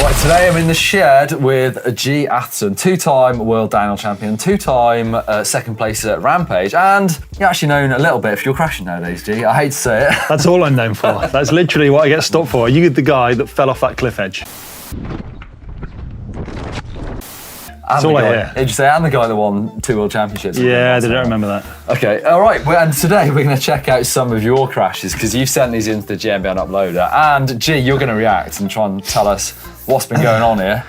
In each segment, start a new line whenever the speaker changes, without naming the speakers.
Right, today I'm in the shed with G. Atherton, two-time world downhill champion, two-time second place at Rampage, and you're actually known a little bit for your crashing nowadays, G. I hate to say it.
That's all I'm known for. That's literally what I get stopped for. Are you the guy that fell off that cliff edge? That's all I hear.
Did you say I'm the guy that won 2 world championships?
Yeah, they don't remember that.
Okay, all right. Well, and today we're going to check out some of your crashes because you've sent these into the GMBN uploader. And G, you're going to react and try and tell us what's been going on here.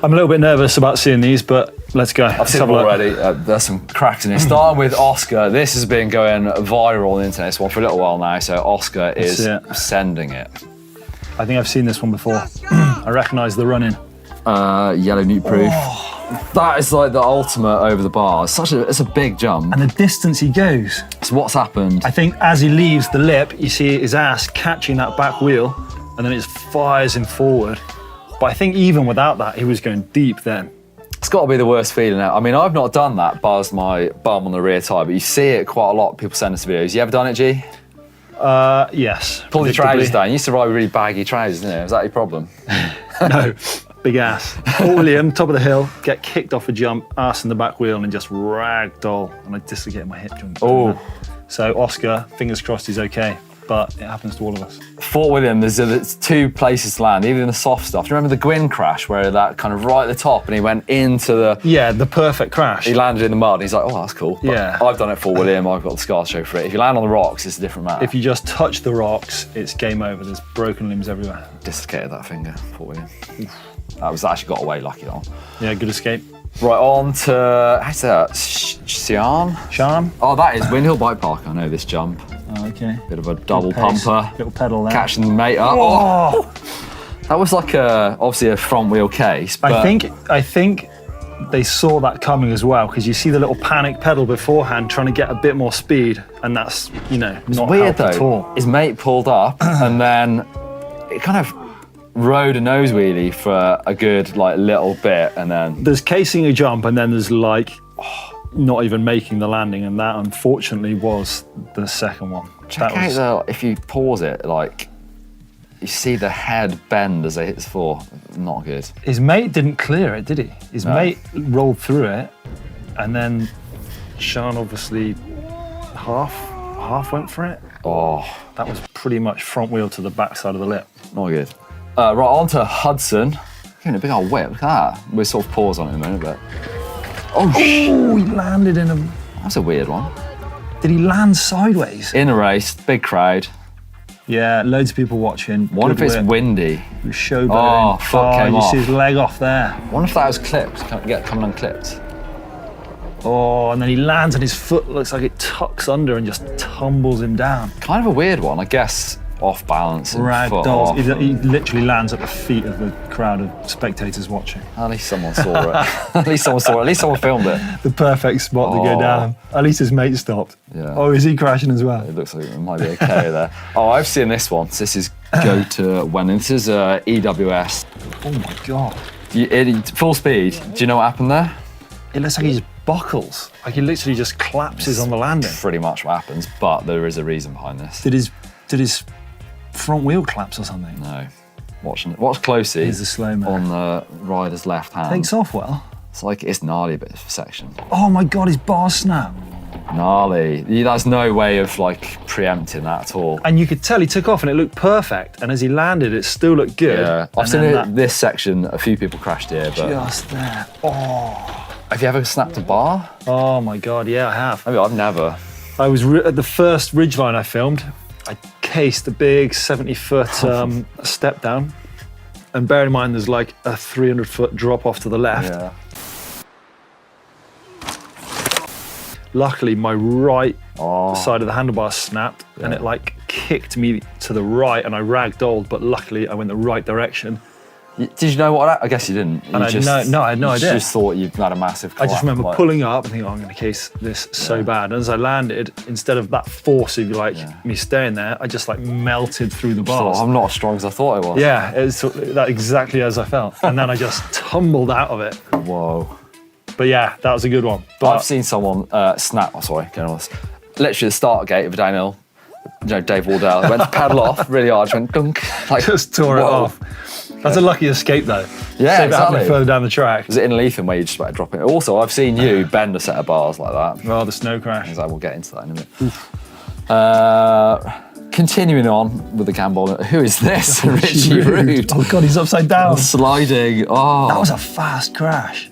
I'm a little bit nervous about seeing these, but let's go.
I've seen them already. There's some cracks in here. Starting with Oscar. This has been going viral on the internet, this one, for a little while now. So Oscar is sending it.
I think I've seen this one before. I recognise the run-in.
Yellow Newt proof. That is like the ultimate over the bar. It's a big jump.
And the distance he goes.
So what's happened?
I think as he leaves the lip, you see his ass catching that back wheel, and then it fires him forward. But I think even without that, he was going deep then.
It's got to be the worst feeling now. I mean, I've not done that, buzzed my bum on the rear tyre, but you see it quite a lot. People send us videos. You ever done it, G?
Yes.
Pull your trousers down. You used to ride with really baggy trousers, didn't you? Was that your problem?
No. Big ass. Fort William, top of the hill, get kicked off a jump, ass in the back wheel, and just ragdoll. And I dislocated my hip joint.
Oh.
So Oscar, fingers crossed he's okay, but it happens to all of us.
Fort William, there's 2 places to land, even in the soft stuff. Do you remember the Gwyn crash where that kind of right at the top and he went into the...
Yeah, the perfect crash.
He landed in the mud and he's like, oh, that's cool. But
yeah.
I've done it at Fort William, I've got the scar to show for it. If you land on the rocks, it's a different matter.
If you just touch the rocks, it's game over. There's broken limbs everywhere.
Dislocated that finger, Fort William. That was actually got away lucky on.
Yeah, good escape.
Right, on to, how's that? Sharn? Oh, that is Windhill Bike Park. I know this jump.
Oh, okay.
Bit of a double pumper.
Little pedal there.
Catching the mate up. Oh. That was like obviously a front wheel case. But
I think they saw that coming as well, because you see the little panic pedal beforehand trying to get a bit more speed, and that's, you know, not
weird though.
at all.
His mate pulled up and then it kind of rode a nose wheelie for a good like little bit, and then
there's casing a jump, and then there's like not even making the landing, and that unfortunately was the second one.
Check out if you pause it, like you see the head bend as it hits the floor. Not good.
His mate didn't clear it, did he? His mate rolled through it, and then Sean obviously half went for it.
Oh,
that was pretty much front wheel to the back side of the lip.
Not good. Right, on to Hudson. Giving a big old whip, look at that. We'll sort of pause on it in a minute, but... Oh,
he landed in a...
That's a weird one.
Did he land sideways?
In a race, big crowd.
Yeah, loads of people watching.
What if it's windy?
Showboating.
Oh, foot came off.
You see his leg off there.
What if that was clipped, coming unclipped?
Oh, and then he lands and his foot looks like it tucks under and just tumbles him down.
Kind of a weird one, I guess. Off balance and
ragdolls. He literally lands at the feet of the crowd of spectators watching.
At least someone saw it. At least someone saw it. At least someone filmed it.
The perfect spot to go down. At least his mate stopped.
Yeah.
Oh, is he crashing as well?
It looks like it might be okay there. Oh, I've seen this one. So this is go to when. This is EWS.
Oh my God.
Full speed. Do you know what happened there?
It looks like he just buckles. Like he literally just collapses on the landing.
Pretty much what happens, but there is a reason behind this.
Did his front wheel collapse or something?
No. Watch closely.
Here's the slow-mo.
On the rider's left hand.
Takes off well.
It's gnarly a bit of section.
Oh my God, his bar snapped.
Gnarly. There's no way of like preempting that at all.
And you could tell he took off and it looked perfect. And as he landed, it still looked good.
Yeah. I've seen this section, a few people crashed here, but...
Just there. Oh.
Have you ever snapped a bar?
Oh my God, yeah, I have.
Maybe I've never.
I was at the first ridgeline I filmed. I cased a big 70-foot step down. And bear in mind, there's like a 300-foot drop off to the left.
Yeah.
Luckily, my right side of the handlebar snapped and it like kicked me to the right and I ragdolled, but luckily I went the right direction.
Did you know what? I guess you didn't.
I had no idea.
You just thought you'd had a massive collapse.
I just remember pulling up and thinking, oh, I'm going to case this so bad. And as I landed, instead of that force of me staying there, I just like melted through the bars.
I'm not as strong as I thought I was.
Yeah, it's that exactly as I felt. And then I just tumbled out of it.
Whoa.
But yeah, that was a good one. But
I've seen someone snap, going on this. Literally the start gate of a downhill, Dave Wardell, went to paddle off really hard, went dunk.
Just tore it off. That's a lucky escape, though.
Yeah,
Save it happening
exactly.
further down the track.
Was it in Leitham where you just about to drop it? Also, I've seen you bend a set of bars like that.
Oh, the snow crash.
Because I will get into that in a minute. Continuing on with the gamble, who is this? Richie Rude.
Oh God, he's upside down.
Sliding. Oh,
That was a fast crash.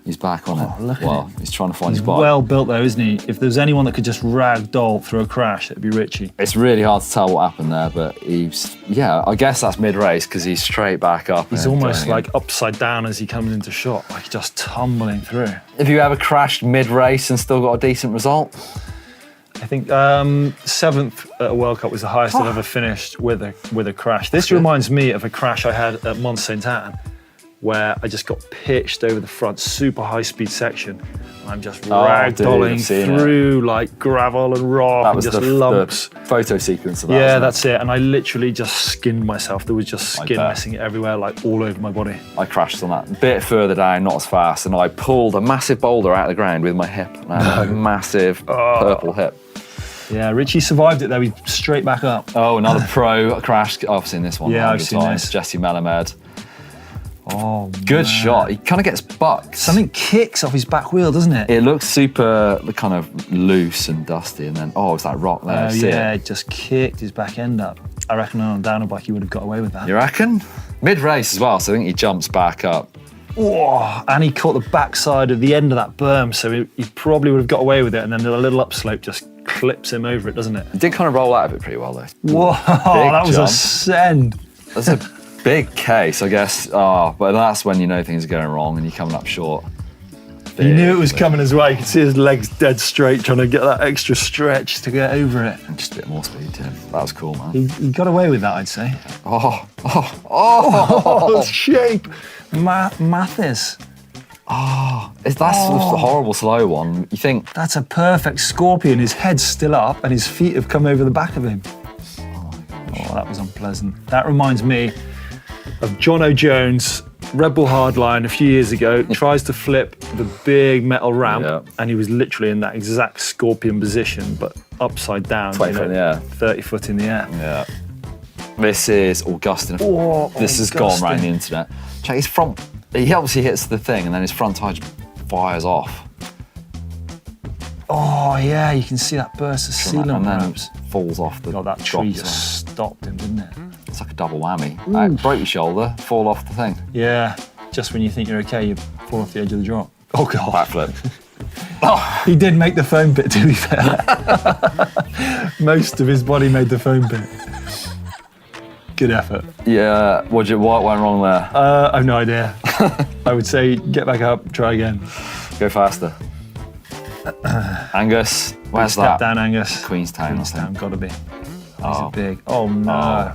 he's back on it.
look at
Well,
him.
he's trying to find
He's
his bike.
well built though, isn't he? If there's anyone that could just ragdoll through a crash, it'd be Richie.
It's really hard to tell what happened there, but I guess that's mid-race because he's straight back up.
He's
and
almost
going
like upside down as he comes into shot, like just tumbling through.
in. Have you ever crashed mid-race and still got a decent result?
I think 7th at a World Cup was the highest I've ever finished with a crash. This reminds me of a crash I had at Mont Saint Anne, where I just got pitched over the front, super high-speed section. And I'm just ragdolling through like gravel and rock
That
and
was
just
the
lumps.
photo sequence of that.
Yeah,
wasn't
that's it. And I literally just skinned myself. There was just skin
bet.
messing everywhere, like all over my body.
I crashed on that. A bit further down, not as fast, and I pulled a massive boulder out of the ground with my hip. And I had a massive purple hip.
Yeah, Richie survived it though. He's straight back up.
Oh, another pro crash. Oh, I've seen this one.
Yeah, I've
hundred
seen
times.
this.
Jesse Melamed.
Oh,
Good shot. He kind of gets bucked.
something kicks off his back wheel, doesn't it?
It looks super kind of loose and dusty, and then it's that rock there.
Oh
See
yeah,
it?
it just kicked his back end up. I reckon on a downhill bike he would have got away with that.
You reckon? Mid-race as well, so I think he jumps back up.
Oh, and he caught the backside of the end of that berm, so he probably would have got away with it. And then a little upslope just clips him over it, doesn't it?
He did kind of roll out of it pretty well though.
Whoa, that was
jump.
a send.
That's a big case, I guess. But that's when you know things are going wrong and you're coming up short.
He knew it was coming as well. You could see his legs dead straight, trying to get that extra stretch to get over it.
Just a bit more speed to him. That was cool, man.
He got away with that, I'd say.
Oh,
shape. Mathis.
that's a horrible slow one. You think,
That's a perfect scorpion. His head's still up and his feet have come over the back of him. Oh, that was unpleasant. That reminds me of Jono Jones, Red Bull Hardline a few years ago, tries to flip the big metal ramp, and he was literally in that exact scorpion position, but upside down.
20 foot in the air.
30 foot in the air.
Yeah. This is Augustine.
Oh,
this has gone around the internet. Check his front. He obviously hits the thing, and then his front tire just fires off.
Oh yeah, you can see that burst of sealant
and then
perhaps.
falls off the.
God, that tree
drops
just stopped him, didn't it?
It's like a double whammy. Broke your shoulder, fall off the thing.
Yeah, just when you think you're okay, you fall off the edge of the drop. Oh God.
Backflip.
He did make the foam pit, to be fair. Most of his body made the foam pit. Good effort.
Yeah. What went wrong there?
I have no idea. I would say get back up, try again.
Go faster. Angus, where's
Step
that?
down, Angus.
Queenstown, I
Queenstown,
think.
gotta be. These are big. Oh no.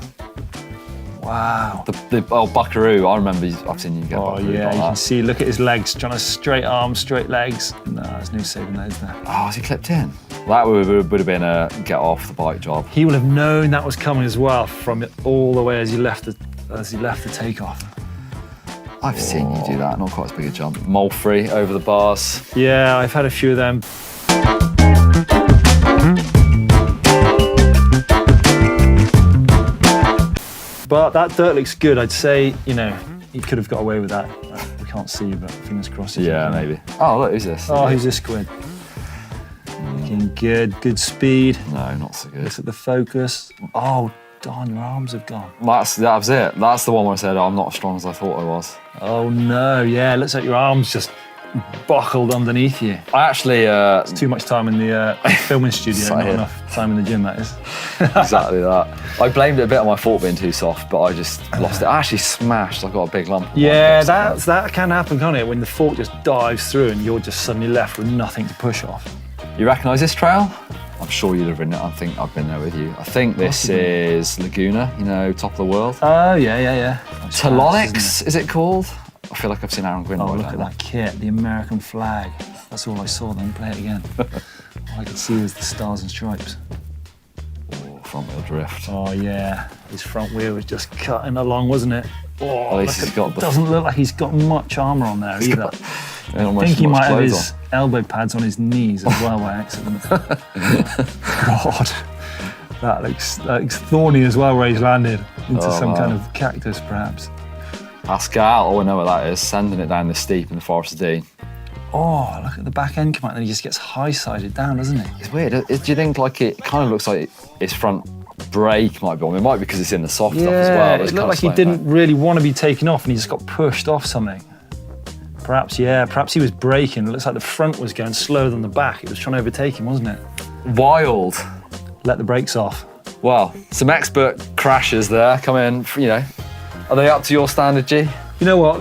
Wow.
The Buckaroo. I remember. I've seen you get.
Oh
Buckaroo
yeah,
like
you
that.
can see. Look at his legs, trying to straight arms, straight legs. No, there's no saving that, is there?
Oh, is he clipped in? That would have been a get off the bike job.
He will have known that was coming as well from it all the way as he left the takeoff.
I've seen you do that. Not quite as big a jump. Mole free over the bars.
Yeah, I've had a few of them. But that dirt looks good. I'd say, he could have got away with that. We can't see, but fingers crossed.
Yeah, maybe. Oh, look, who's this?
Oh, who's this squid? Looking good speed.
No, not so good.
Look at the focus. Oh, darn, your arms have gone.
That was it. That's the one where I said, I'm not as strong as I thought I was.
Oh no, yeah, it looks like your arms just buckled underneath you.
I actually...
Too much time in the filming studio,
Sat
not
here.
enough time in the gym, that is.
exactly that. I blamed it a bit on my foot being too soft, but I just lost it. I actually smashed. I got a big lump. on my
Yeah,
wrist.
that can happen, can't it? When the fork just dives through and you're just suddenly left with nothing to push off.
You recognise this trail? I'm sure you'd have ridden it. I think I've been there with you. I think this is Laguna, top of the world.
Oh, yeah.
Telonix, is it called? I feel like I've seen Aaron Gwynn.
Oh, look at that kit, the American flag. That's all I saw then, play it again. All I could see was the stars and stripes.
Oh, front wheel drift.
Oh yeah, his front wheel was just cutting along, wasn't it? Oh,
At least he's got the...
doesn't look like he's got much armour on there either. I
almost
think he
much
might have
clothes
his elbow pads on his knees as well by accident. God, that looks thorny as well where he's landed into some kind of cactus perhaps.
Pascal, oh, I know where that is. Sending it down the steep in the Forest of Dean.
Oh, look at the back end come out, and then he just gets high-sided down, doesn't he?
It's weird. Do you think like it kind of looks like his front brake might be on? It might be because it's in the soft top as well.
It looked like he didn't really want to be taken off, and he just got pushed off something. Perhaps he was braking. It looks like the front was going slower than the back. It was trying to overtake him, wasn't it?
Wild.
Let the brakes off.
Well, some expert crashers there come in, you know. Are they up to your standard, G?
You know what?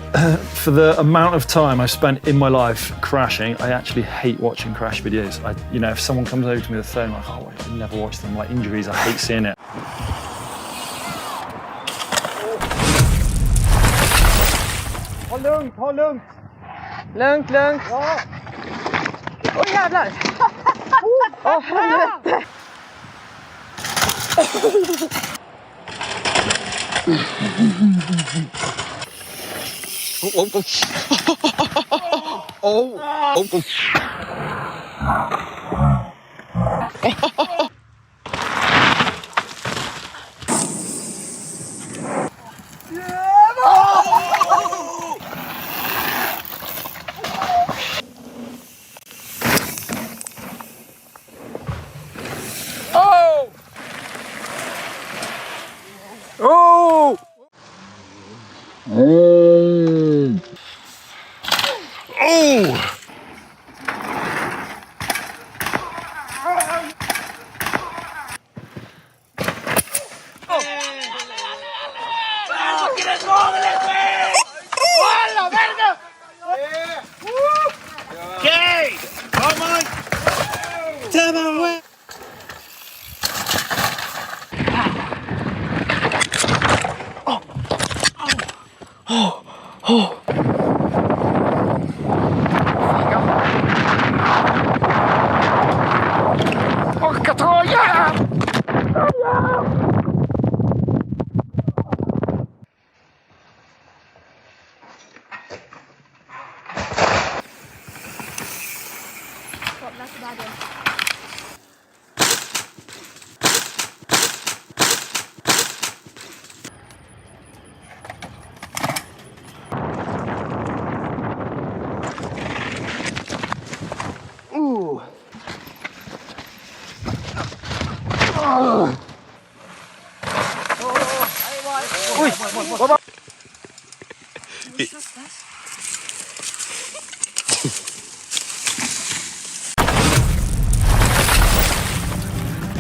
For the amount of time I've spent in my life crashing, I actually hate watching crash videos. If someone comes over to me with a phone, like, oh, I never watch them. Like injuries, I hate seeing it.
Håll lugnt. Lugnt. Ja. Åh jävlar. Åh helvete.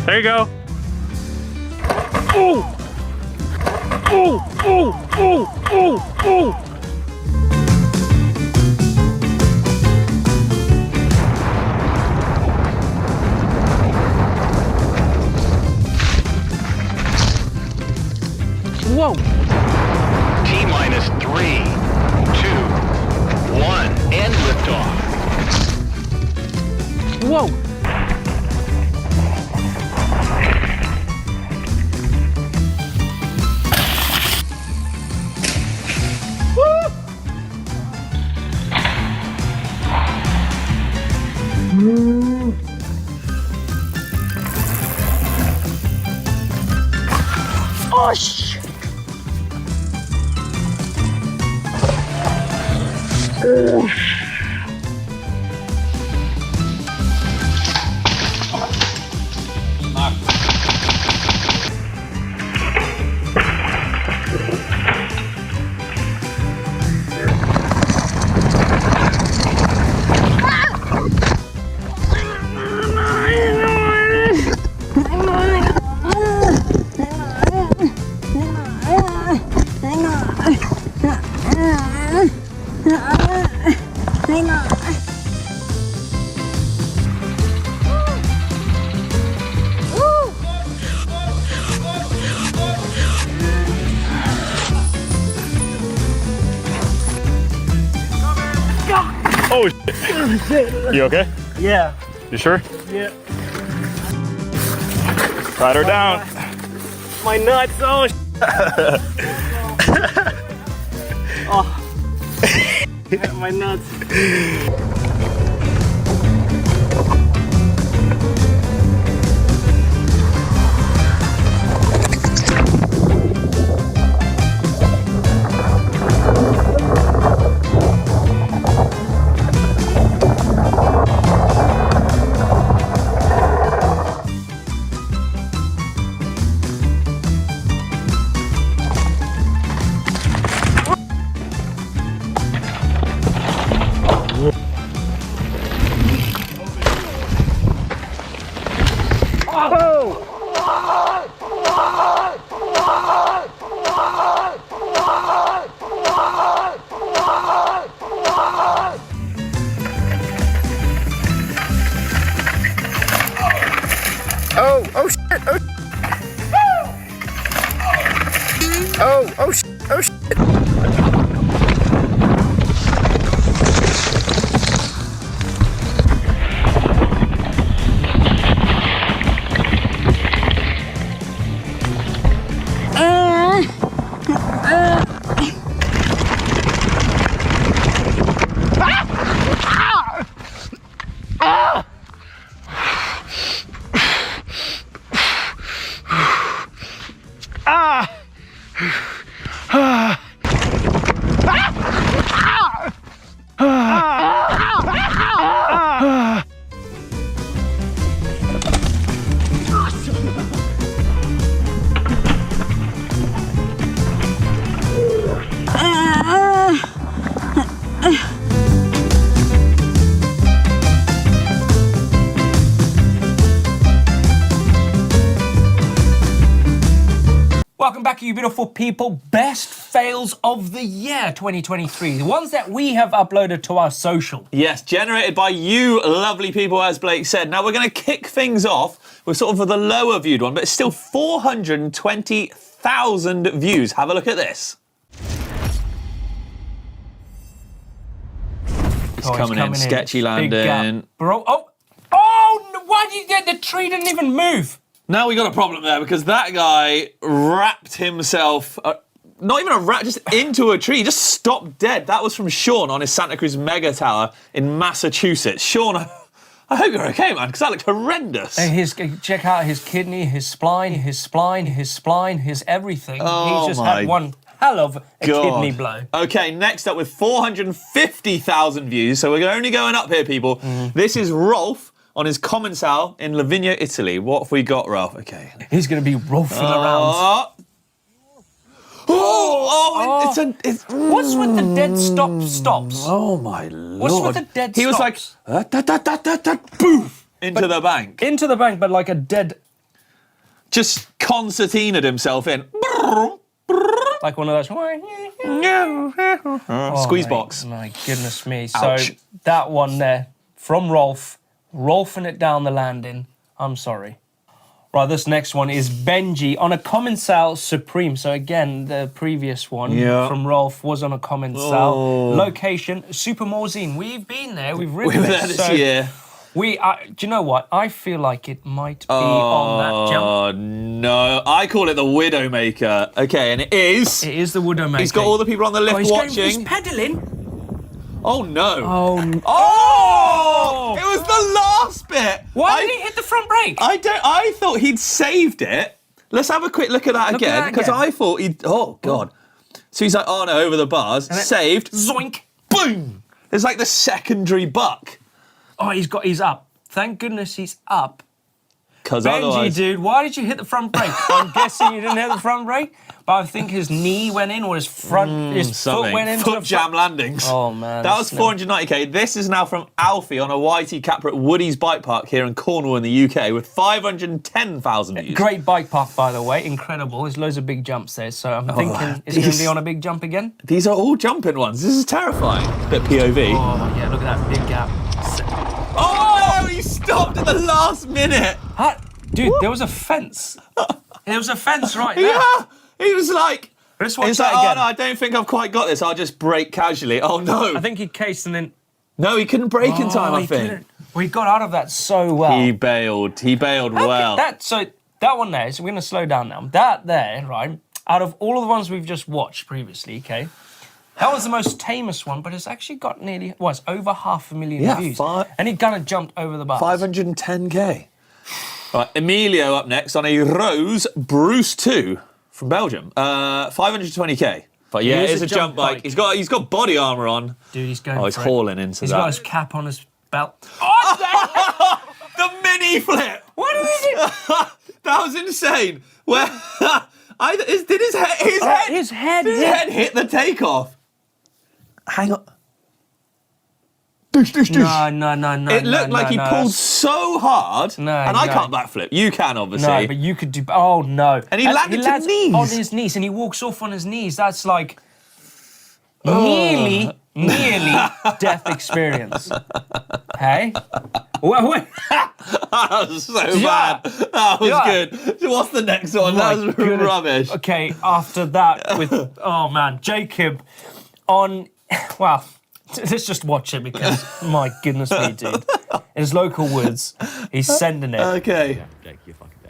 There you go. Ooh! Ooh! Ooh! Ooh! Ooh! Ooh! Whoa!
T-minus 3, 2, 1, and liftoff.
Whoa! Oh, shit! Oh.
Oh, shit. You okay?
Yeah.
You sure?
Yeah.
Ride her down.
My nuts. Oh. Oh. My nuts.
Oh, shit.
Welcome back, you beautiful people. Best fails of the year 2023. The ones that we have uploaded to our social.
Yes, generated by you lovely people, as Blake said. Now we're going to kick things off with sort of the lower viewed one, but it's still 420,000 views. Have a look at this. He's coming in, sketchy landing.
Bro, no, why did you get the tree didn't even move?
Now we got a problem there because that guy wrapped himself, not even a wrap, just into a tree. He just stopped dead. That was from Sean on his Santa Cruz Mega Tower in Massachusetts. Sean, I hope you're okay, man, because that looked horrendous.
Check out his kidney, his spine, his everything.
Oh,
he just had one hell of a kidney blow.
Okay, next up with 450,000 views, so we're only going up here, people. This is Rolf on his commensal in Livigno, Italy. What have we got, Rolf? Okay.
He's going to be rolfing around. What's with the dead stops?
Oh, my Lord.
What's with the dead
He was
stops?
like, poof, into the bank.
Into the bank, but like a dead...
Just concertinaed himself in.
Like one of those...
Squeeze box.
My goodness me.
Ouch.
So that one there, from Rolfing it down the landing. I'm sorry. Right, this next one is Benji on a commensal Supreme. So again, the previous one from Rolf was on a commensal. Location, Super Morzine. We've been there. We've ridden
We were there this year.
Do you know what? I feel like it might be on that jump.
Oh, no. I call it the Widowmaker. Okay, and it is.
It is the Widowmaker.
He's got all the people on the lift watching.
He's pedaling.
Oh, no.
Oh!
It was the last bit.
Why did he hit the front brake?
I thought he'd saved it. Let's have a quick look at that again, because I thought he'd... Oh, God. So he's like, oh, no, over the bars. Saved.
Zoink.
Boom. It's like the secondary buck.
Oh, he's up. Thank goodness he's up.
Because
Benji,
otherwise...
dude, why did you hit the front brake? I'm guessing you didn't hit the front brake, but I think his knee went in or his foot went into
Foot jam landings.
Oh, man.
That was 490k. This is now from Alfie on a YT Capra at Woody's Bike Park here in Cornwall in the UK with 510,000 views.
Great bike park, by the way. Incredible. There's loads of big jumps there, so I'm thinking, is he going to be on a big jump again?
These are all jumping ones. This is terrifying. Bit POV.
Oh, yeah, look at that big gap.
Oh, he stopped at the last minute.
Dude, there was a fence. There was a fence right there.
Yeah, he was like...
Let's watch
He's
that
like,
again.
oh, no, I don't think I've quite got this. I'll just brake casually. Oh, no.
I think he cased and then...
No, he couldn't brake in time, I
he
think.
couldn't. Well, he got out of that so well.
He bailed. He bailed well.
That one there, so we're going to slow down now. That there, right, out of all of the ones we've just watched previously, okay, that was the most tamest one, but it's actually got nearly, it's over 500,000 views. And he kind of jumped over the bars.
510k. Right, Emilio up next on a Rose Bruce 2 from Belgium. 520k. But yeah, it is a jump bike. He's got body armour on.
Dude, he's going
he's hauling into
He's
that.
got his cap on his belt.
The mini flip!
What is it?
That was insane. Where did his head hit the takeoff? Hang on.
No.
It looked like he pulled so hard, and I can't backflip. You can, obviously.
No, but you could do. Oh no!
And he landed to knees.
On his knees, and he walks off on his knees. That's like nearly nearly death experience. Hey? Wait.
That was so bad. That was good. What's the next one? That was rubbish.
Okay, after that with, oh man, Jacob on, well, let's just watch it because, my goodness me, dude. In his local woods, he's sending it.
Okay.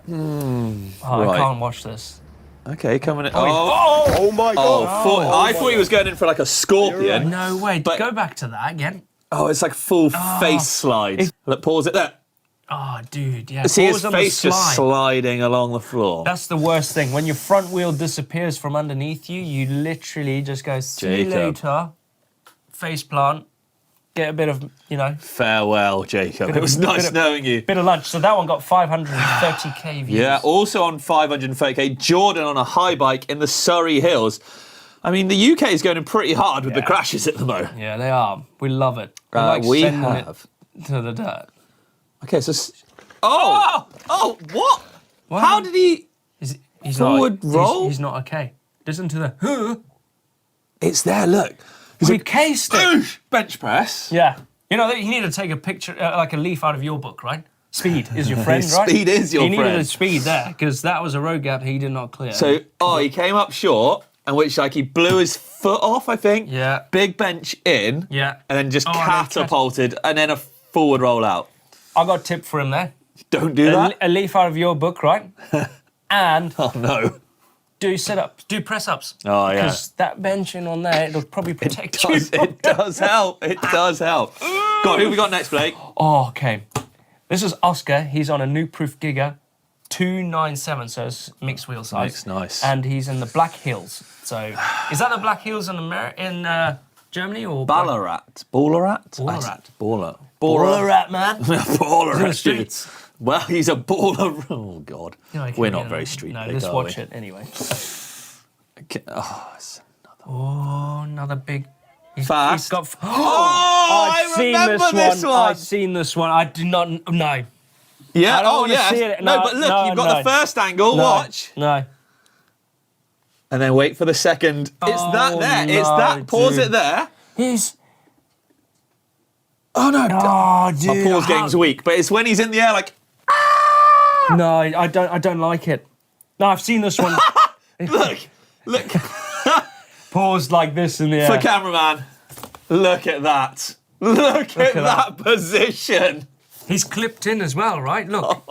I can't watch this.
Okay, coming in.
Oh my God.
I thought he was going in for like a scorpion.
No way, go back to that again.
Oh, it's like full face slide. Look, pause it there.
Oh, dude, yeah.
See his
Pause on the
face just
slide.
sliding along the floor.
That's the worst thing. When your front wheel disappears from underneath you, you literally just go, see you
Jacob.
later, face plant, get a bit of,
Farewell, Jacob. It was nice knowing you.
bit of lunch. So that one got 530k views.
Yeah, also on 530k, Jordan on a high bike in the Surrey Hills. I mean, the UK is going pretty hard with the crashes at the moment.
Yeah, they are. We love it.
We
sending
have.
it to the dirt.
Okay, so... What? How did he...
He's
Forward
not,
roll?
He's not okay. Listen to the...
It's there, look.
We cased it.
Bench press.
Yeah. You need to take a picture, like a leaf out of your book, right? Speed is your friend, right?
Speed is your
He needed
friend.
a speed there, because that was a road gap he did not clear.
So, he came up short, and he blew his foot off, I think.
Yeah.
Big bench in.
Yeah.
And then just
Oh, and then
catapulted, and then a forward roll out.
I got a tip for him there.
Don't do that.
A leaf out of your book, right? And
Oh, no.
do sit-ups, do press-ups.
Oh, yeah.
Because that benching on there, it'll probably protect you.
It does help. It does help. Go on, who we got next, Blake?
Oh, okay. This is Oscar. He's on a new Proof Giga 297, so it's mixed wheel size.
Nice.
And he's in the Black Hills. So, is that the Black Hills in Germany or
Ballarat. Ballarat?
Ballarat.
Ballarat,
man.
Ballarat.
In the streets.
Well, he's a baller. Oh, God.
No, I
We're
can't
not
get
very
it.
street
No,
big,
let's
are
watch
we?
it anyway.
Oh, it's
Another big.
fast.
He's got.
I remember this one.
I've seen this one. I do not. No.
Yeah,
I don't
oh,
wanna
yeah.
see it.
No,
No,
but look,
no,
you've got the first angle.
No.
Watch.
No.
And then wait for the second. It's that
Oh,
there. It's
no,
that. Pause
dude.
it there.
He's.
Oh, no.
Oh, dude.
My pause game's weak, but it's when he's in the air like,
No, I don't like it. No, I've seen this one.
look.
Paused like this in the
For
air.
cameraman, look at that. Look at that position.
He's clipped in as well, right? Look.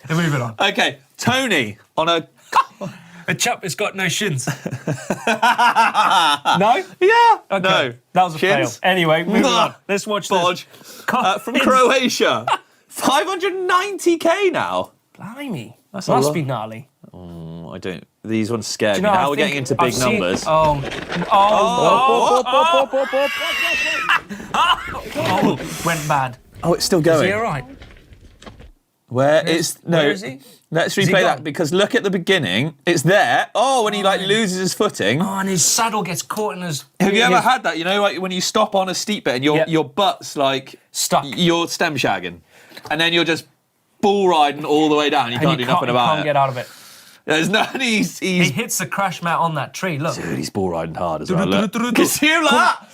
And move it on.
Okay, Tony on a...
A chap has got no shins. no?
Yeah.
Okay.
No.
That was a
Shins?
fail. Anyway, moving on. Let's watch
Bodge.
this.
From Croatia. 590k now.
Blimey.
That's a
Must
lot.
be gnarly.
I don't... These ones scare me.
You know,
Now
I
we're
think
getting into
I've
big
seen-
numbers.
Went bad.
Oh, it's still
Is
going.
he all right?
Where it's... No.
Where is he?
Let's
he
replay that
gone?
because look at the beginning. It's there. Oh, when he loses his footing.
Oh, and his saddle gets caught in his...
Have you ever had that? You know, like when you stop on a steep bit and your butt's like
Stuck.
You're stem shagging, and then you're just bull riding all the way down. You can't do nothing about
can't
it.
get out of it.
There's no.
He
He's
hits the crash mat on that tree. Look.
dude, he's bull riding hard as well. Look. Can you see him like that?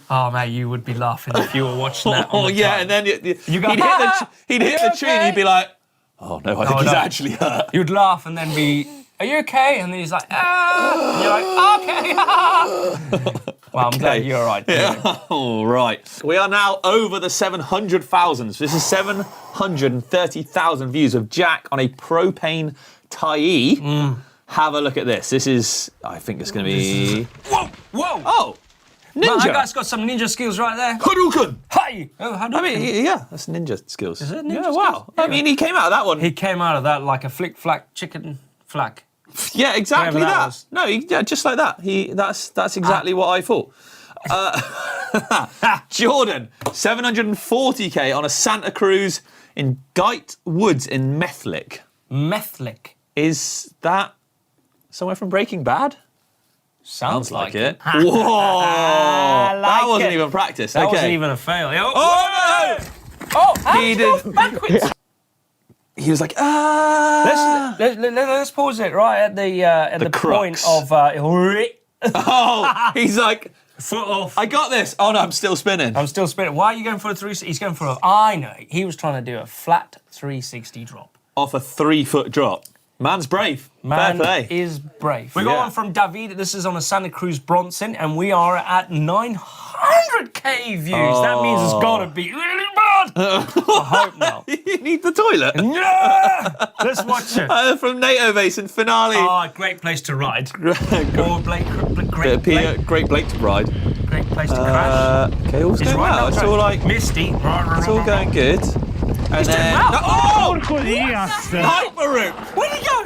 Oh, mate, you would be laughing if you were watching that.
Oh
on the
yeah,
time.
and then
You go,
he'd hit the tree and he'd be like, oh no, I think he's
no.
actually hurt.
You'd laugh and then be, are you okay? And then he's like, ah. And you're like, okay. Well, I'm glad you're all right.
Yeah. All right. We are now over the 700,000. So this is 730,000 views of Jack on a propane tie. Have a look at this. This is, I think it's going to be...
Whoa, whoa.
Oh,
That
ninja.
guy's got some ninja skills right there.
Hadouken.
Hi. Oh, how do
I mean, yeah, that's ninja skills.
Is it ninja
Yeah, wow.
skills?
I mean, he came out of that one.
He came out of that like a flick-flack chicken flack.
Yeah, exactly
Whatever that
that.
was.
No, just like that. That's exactly what I thought. Jordan, 740k on a Santa Cruz in Geit Woods in Methlick.
Methlick.
Is that somewhere from Breaking Bad?
Sounds like it.
Whoa!
I like
that wasn't
it.
even practice.
That
okay.
wasn't even a fail. Oh,
Oh,
oh,
He did.
backwards.
He was like, ah.
Let's pause it right at the point
crux.
of
Oh, he's like,
Foot off.
I got this. Oh no, I'm still spinning.
I'm still spinning. Why are you going for a 360? He's going for a... I know. He was trying to do a flat 360 drop.
Off a 3-foot drop. Man's brave.
Man
Fair play.
is brave. We
Yeah.
got one from David. This is on a Santa Cruz Bronson, and we are at 900k views. That means it's got to be really bad. I hope not.
You need the toilet.
Yeah! Let's watch it.
From NATO base in finale.
Oh, great place to ride. Or great
Great Blake to ride.
place to crash.
Okay, all's going well. It's all like
Misty.
it's all going good. And then
well.
oh, hyper route.
Where'd he go?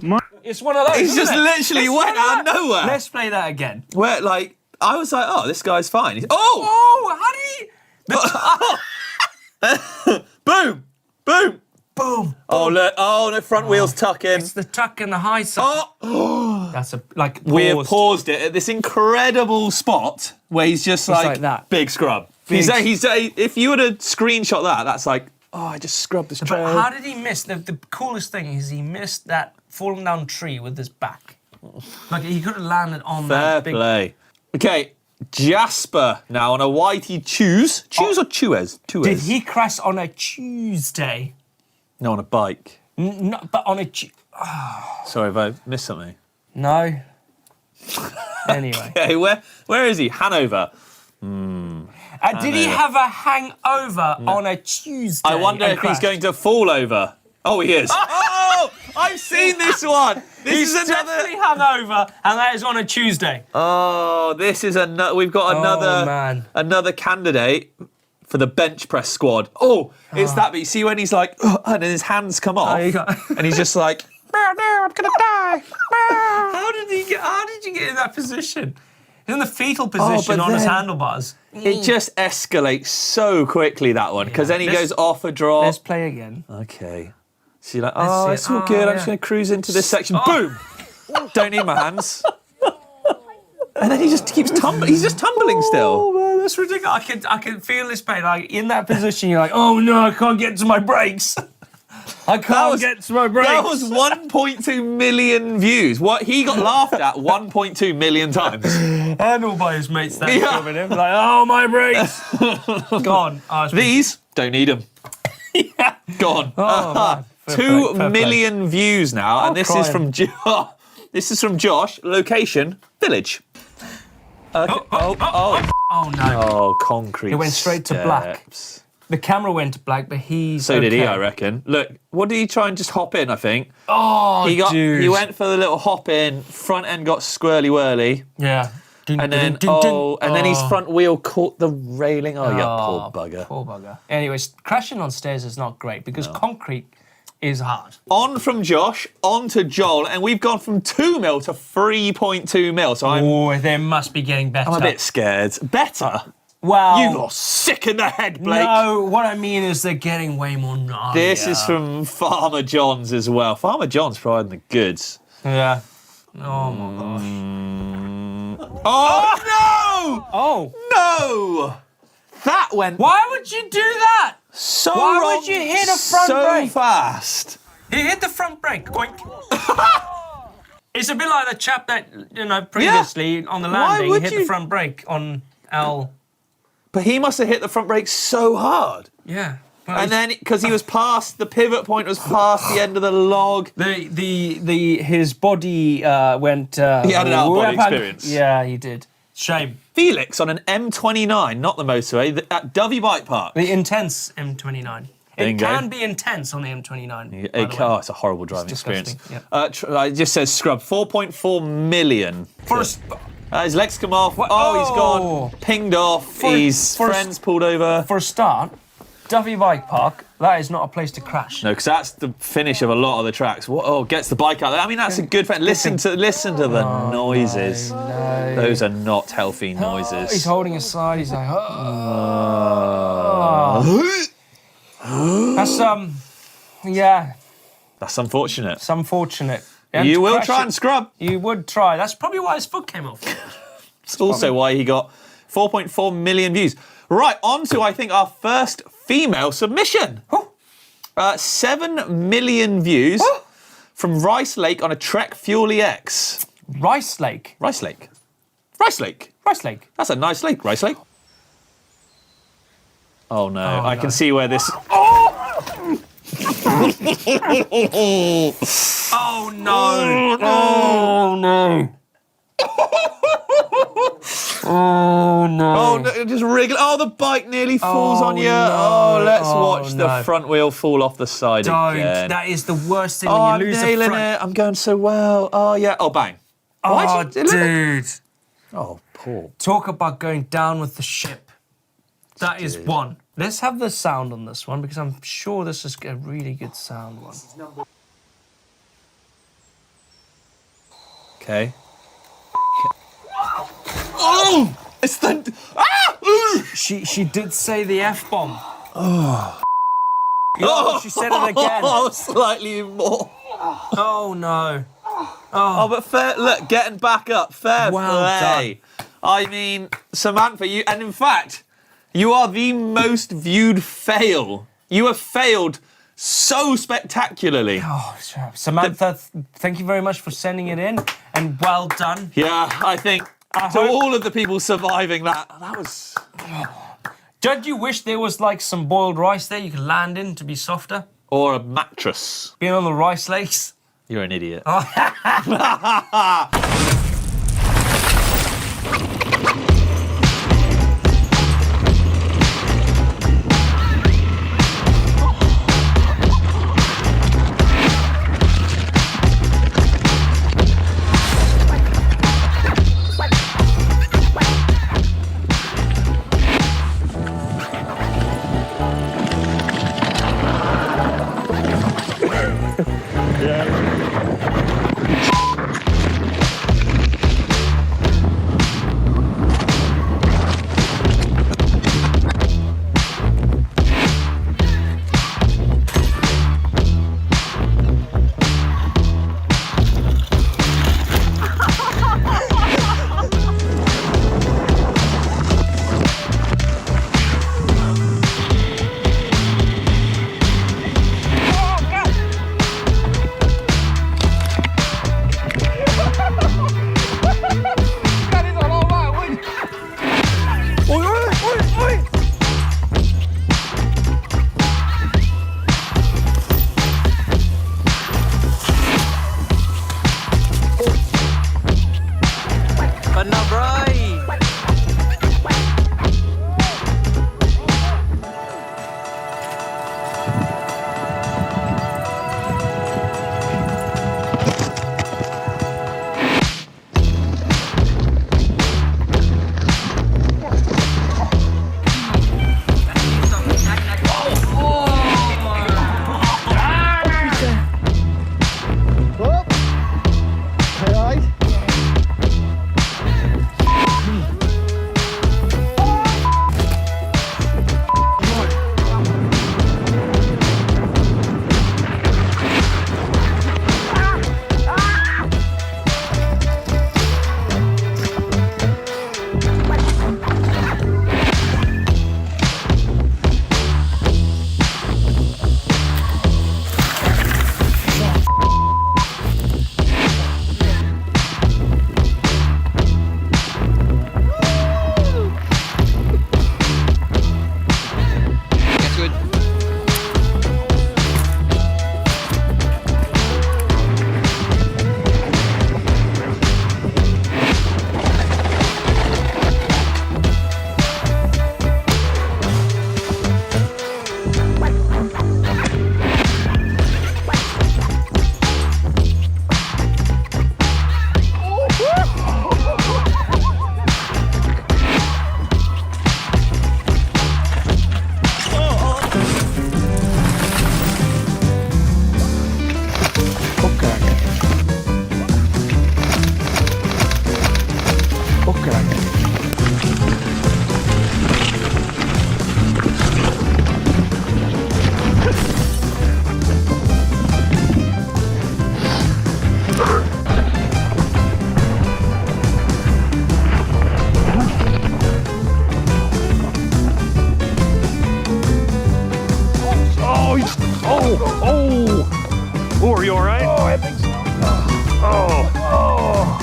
Boom! It's one of those.
He's just
isn't it?
literally
It's
went
one of
out of
those.
nowhere.
Let's play that again.
Where like I was like, oh, this guy's fine.
Oh, how did he?
Boom, boom.
Boom.
Oh look! Oh, the front wheels tuck in.
It's the tuck and the high side.
Oh,
That's a like.
we have
paused.
paused it at this incredible spot where he's just like
that.
big scrub. He's if you were to screenshot that, that's like, oh, I just scrubbed this trail.
But how did he miss? The coolest thing is he missed that falling down tree with his back. Like he could have landed on
Fair
that big.
play. Okay, Jasper now on a whitey choose. Choose or Chuez? Chuez.
Did he crash on a Tuesday?
No, on a bike.
No, but on a
Sorry if I missed something.
no. Anyway,
Hey, where is he? Hanover.
did he have a hangover on a Tuesday?
I wonder
and
if he's
crashed?
going to fall over. Oh, he is. Oh, I've seen this one. This
He's
is
definitely
another.
hungover, and that is on a Tuesday.
Oh, this is another. We've got
Oh, man.
another candidate for the bench press squad. Oh, it's that bit. You see when he's like, and then his hands come off,
you got-
and he's just like, I'm gonna die.
How did you get in that position? He's in the fetal position
but
on his
then-
handlebars.
It just escalates so quickly, that one, because then he
Let's-
goes off a drop.
Let's play again.
Okay. So you're like, oh,
see.
it's all
Oh,
good. I'm
yeah.
just going to cruise into this section. Boom! Don't need my hands. And then he just keeps tumbling. He's just tumbling still.
Oh man, that's ridiculous. I can feel this pain. Like in that position, you're like, oh no, I can't get to my brakes. I can't get to my brakes.
That was 1.2 million views. What he got laughed at 1.2 million times.
and all by his mates that
Yeah.
filming him. Like, oh my brakes. Gone. Oh, it's
These don't need them.
yeah.
Gone.
Oh, man. Fair
2
play, fair
million views now, and this is
crying.
from this is from Josh. Location: village. Okay. Oh.
Oh no.
Oh, concrete.
It went straight to black.
steps.
The camera went to black, but he's
So did he,
okay.
I reckon. Look, what did he try and just hop in? I think
Oh, dude.
he went for the little hop in. Front end got squirly whirly,
Yeah.
and then and then his front wheel caught the railing. Oh, yeah, poor bugger.
Poor bugger. Anyways, crashing on stairs is not great because concrete is hard.
On from Josh, on to Joel, and we've gone from 2 mil to 3.2 mil. So I'm
Oh, they must be getting better.
a bit scared. Better.
Well,
You got sick in the head, Blake.
no, what I mean is they're getting way more gnarly.
This is from Farmer John's as well. Farmer John's providing the goods.
Yeah. Oh my gosh.
Oh,
Oh.
no! That went
Why would you do that?
so
Why
wrong
would you hit a front
so
brake?
fast.
He hit the front brake. Boink. It's a bit like the chap that, previously on the
Why
landing
would
hit
you-
the front brake on L.
But he must have hit the front brake so hard.
Yeah. Well,
And then, because he was past, the pivot point was past the end of the log.
his body went.
He had an out-of-body experience.
Yeah, he did. Shame.
Felix on an M29, not the motorway, at Dovey Bike Park.
The intense M29. It
Bingo.
can be intense on the M29. by the way.
Oh, it's a horrible driving
disgusting,
experience. It just says scrub, 4.4 million.
First,
His legs come off.
What?
Oh, he's
Oh.
gone. Pinged off. His
for-
friends pulled over.
for a start, Duffy Bike Park, that is not a place to crash.
No, because that's the finish of a lot of the tracks. Oh, gets the bike out there. I mean, that's a good thing. Listen to the noises.
No.
Those are not healthy
He's
noises.
holding his side. He's like, that's yeah,
That's unfortunate.
it's unfortunate.
You will
crash
try
it-
and scrub.
You would try. That's probably why his foot came off.
It's also why he got 4.4 million views. Right, on to, I think, our first female submission. 7 million views from Rice Lake on a Trek Fuel EX.
Rice Lake.
Rice Lake. Rice Lake.
Rice Lake.
That's a nice lake, Rice Lake. Oh no, I
no.
can see where this...
Oh no! Oh no! Oh no!
Oh no, just wriggle. Oh, the bike nearly falls
Oh,
on you.
no.
Oh, let's
Oh,
watch the
no.
front wheel fall off the side
Don't.
again.
That is the worst thing
Oh,
when
I'm
you lose the
nailing
front.
it. I'm going so well. Oh yeah. Oh, bang.
Oh,
Why'd you-
dude!
Oh, Paul.
Talk about going down with the ship. That is one. Let's have the sound on this one because I'm sure this is a really good sound one.
Okay. Oh! It's the... Ah!
She did say the F-bomb. Oh, she said it again.
Oh, slightly more.
Oh no.
Oh, but fair... Look, getting back up. Fair
Well
play. I mean, Samantha, you... And in fact, you are the most viewed fail. You have failed so spectacularly.
Oh, Samantha, thank you very much for sending it in, and well done.
Yeah, I think to
hope-
all of the people surviving that was...
Don't you wish there was like some boiled rice there you could land in to be softer?
Or a mattress.
Being on the rice lakes?
You're an idiot.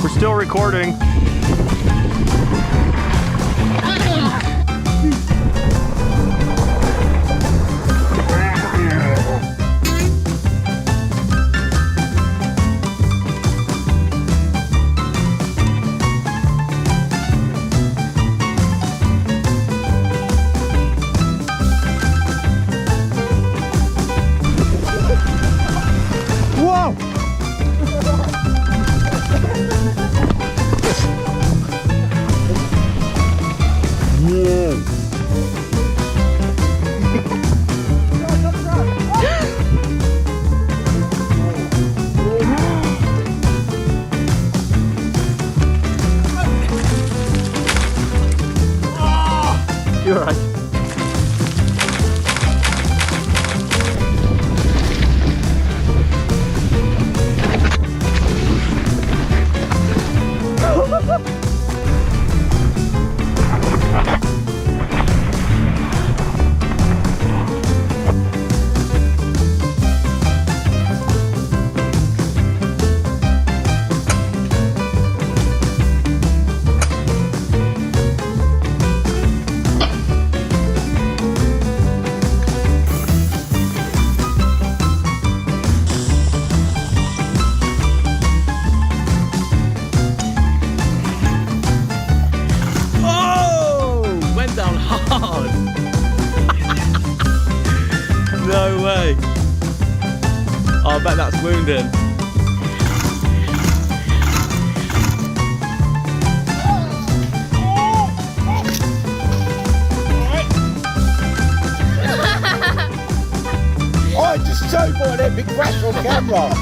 We're still recording. You're right. No way. Oh, I bet that's wounding.
I just so got an epic crash on camera.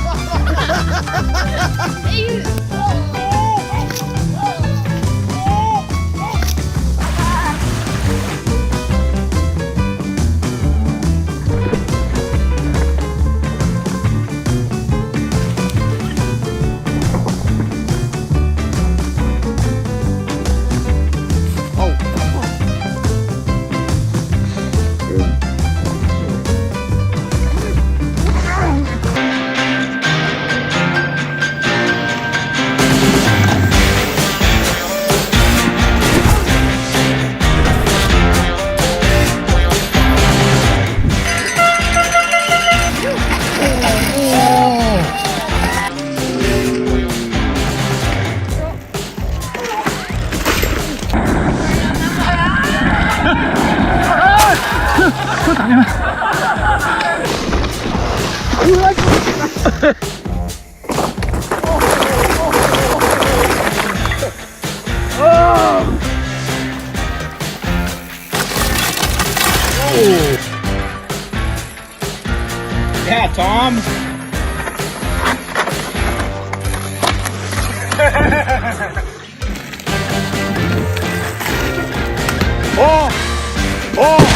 Yeah, Tom.
Oh! Oh!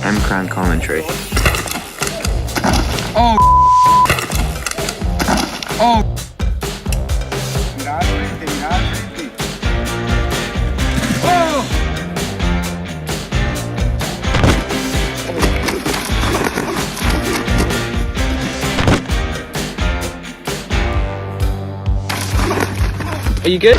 M-Crown commentary.
Oh. Oh.
Are you good?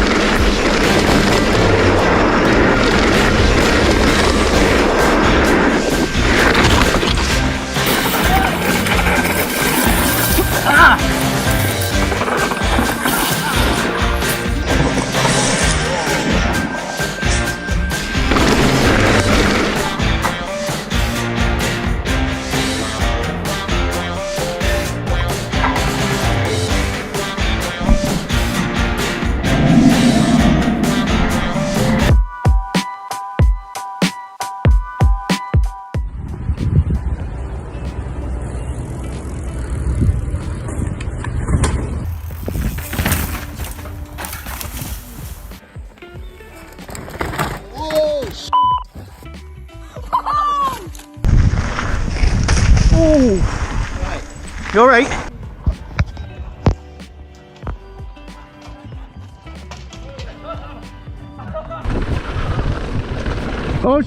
You all right? Oh,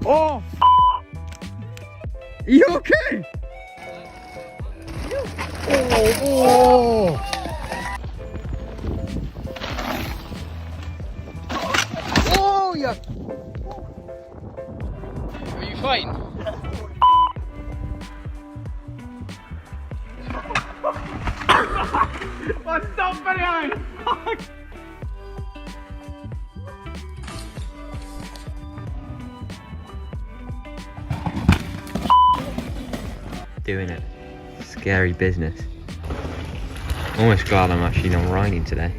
Oh! Are you okay? Oh! Oh, yeah! Are you fine? Stop behind!
Doing it. Scary business. Almost glad I'm actually not riding today.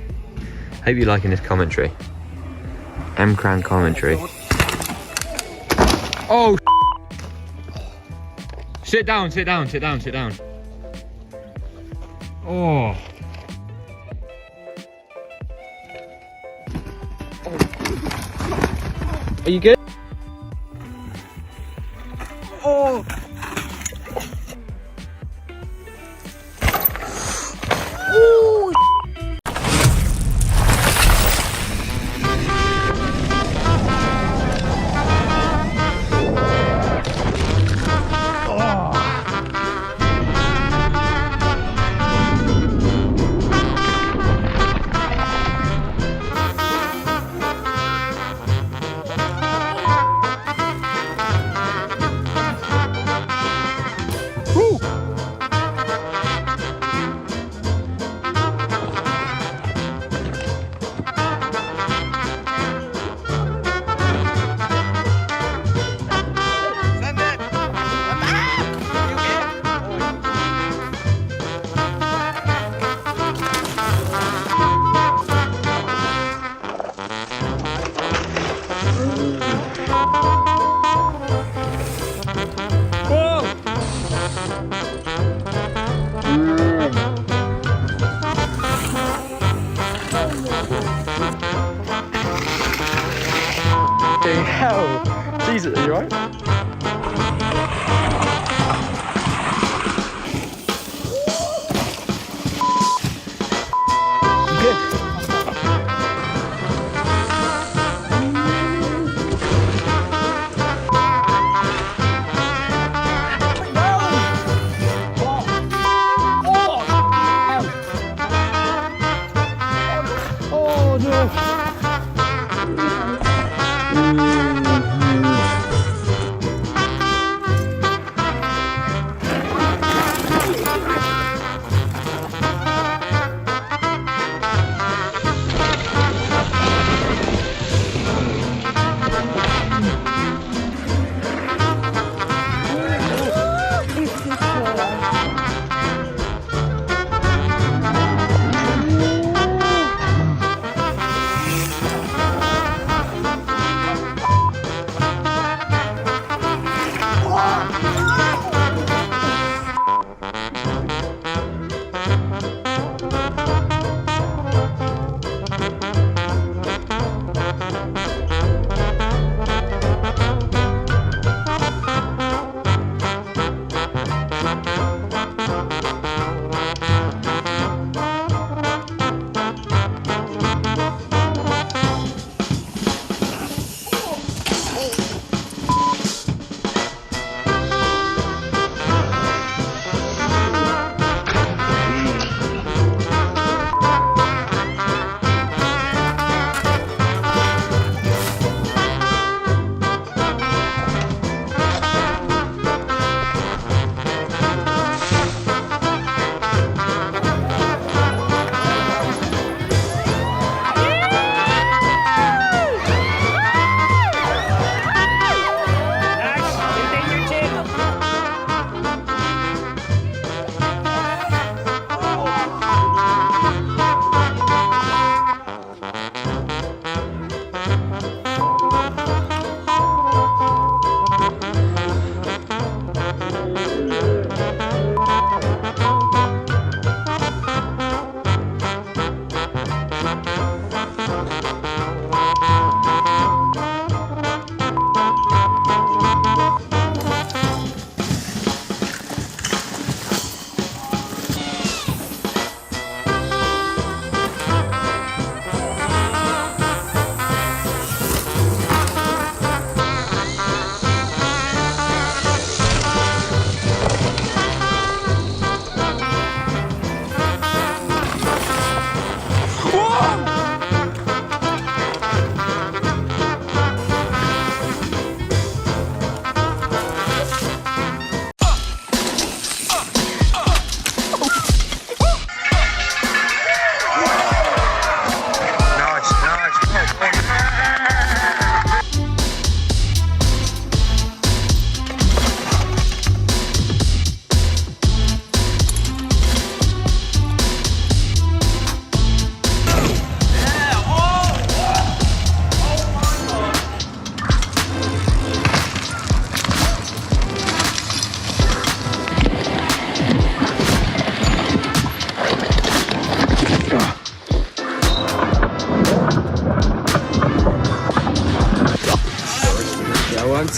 Hope you're liking this commentary. M-Cran commentary. Oh! Sit down, sit down, sit down, sit down. Oh.
Are you good? Oh! Hell! Jesus, are you right? Oh no!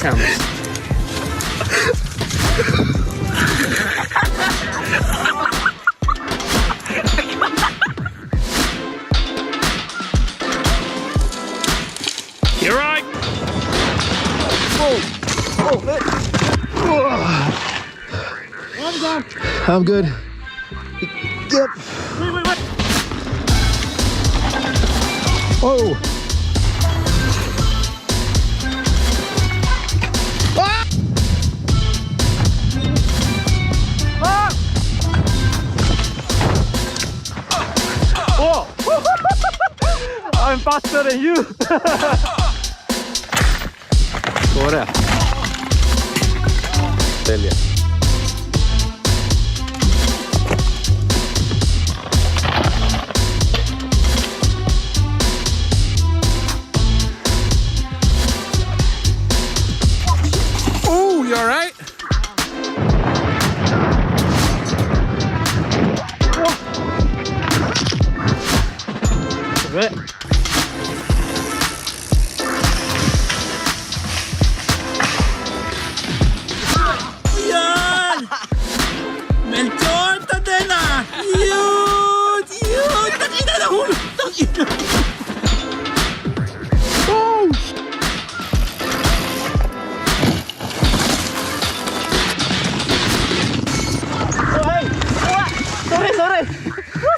items.
You're right.
I'm good. Yep. Oh.
I'm faster than you. Bora. Brilliant.
Oh, you alright?
A bit.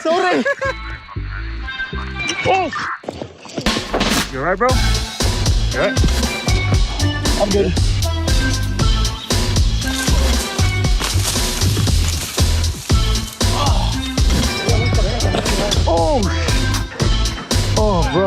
Sorry.
Oh! You alright, bro? You alright?
I'm good.
Oh! Oh, bro.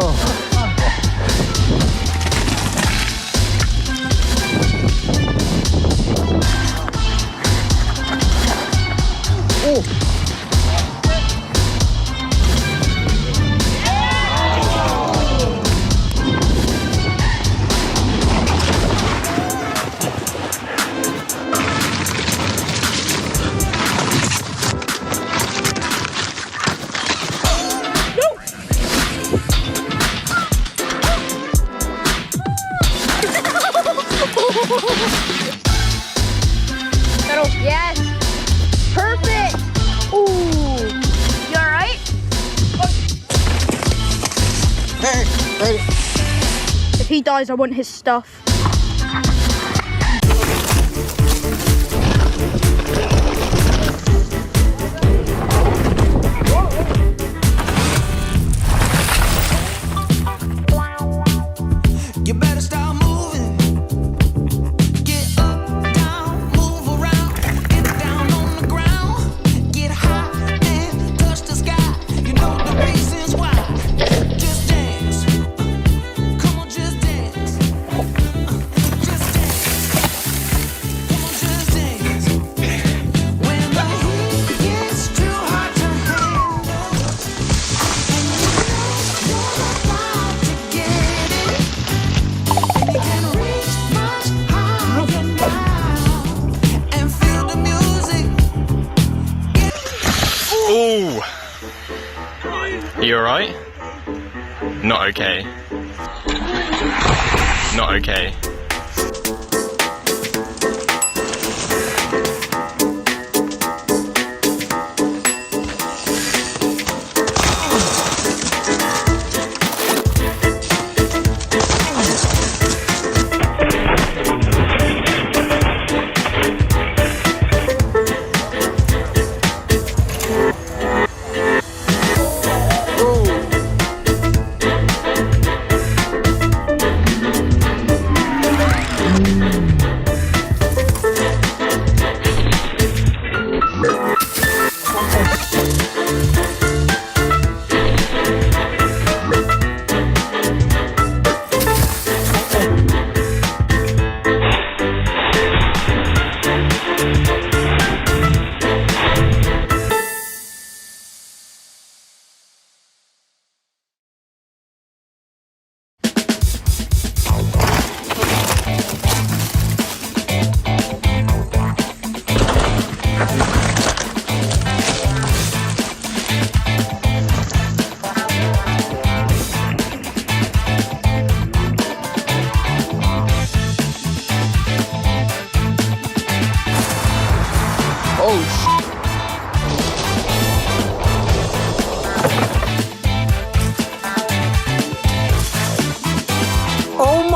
Yes. Perfect. Ooh. You alright? If he dies, I want his stuff.
You better start moving. Get up, down, move around. Get down on the ground. Get high and touch the sky. You know the reasons why. Just dance. Come on, just dance. Just dance. Come on, just dance. When the heat gets too hot to handle, and you know you're about to get it. You can reach much higher now and feel the music.
Ooh. You alright? Not okay. Not okay.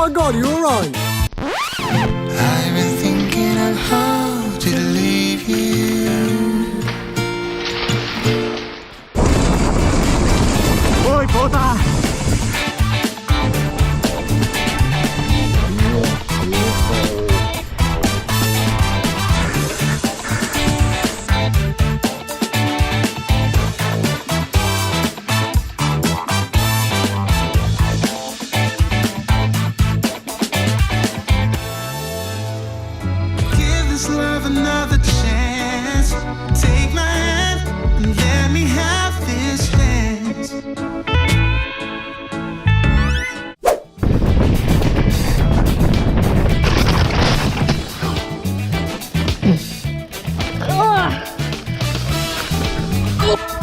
my God, are you all right?
I've been thinking of how to leave you.
Oi, puta!
Give this love another chance. Take my hand and let me have this chance.
Push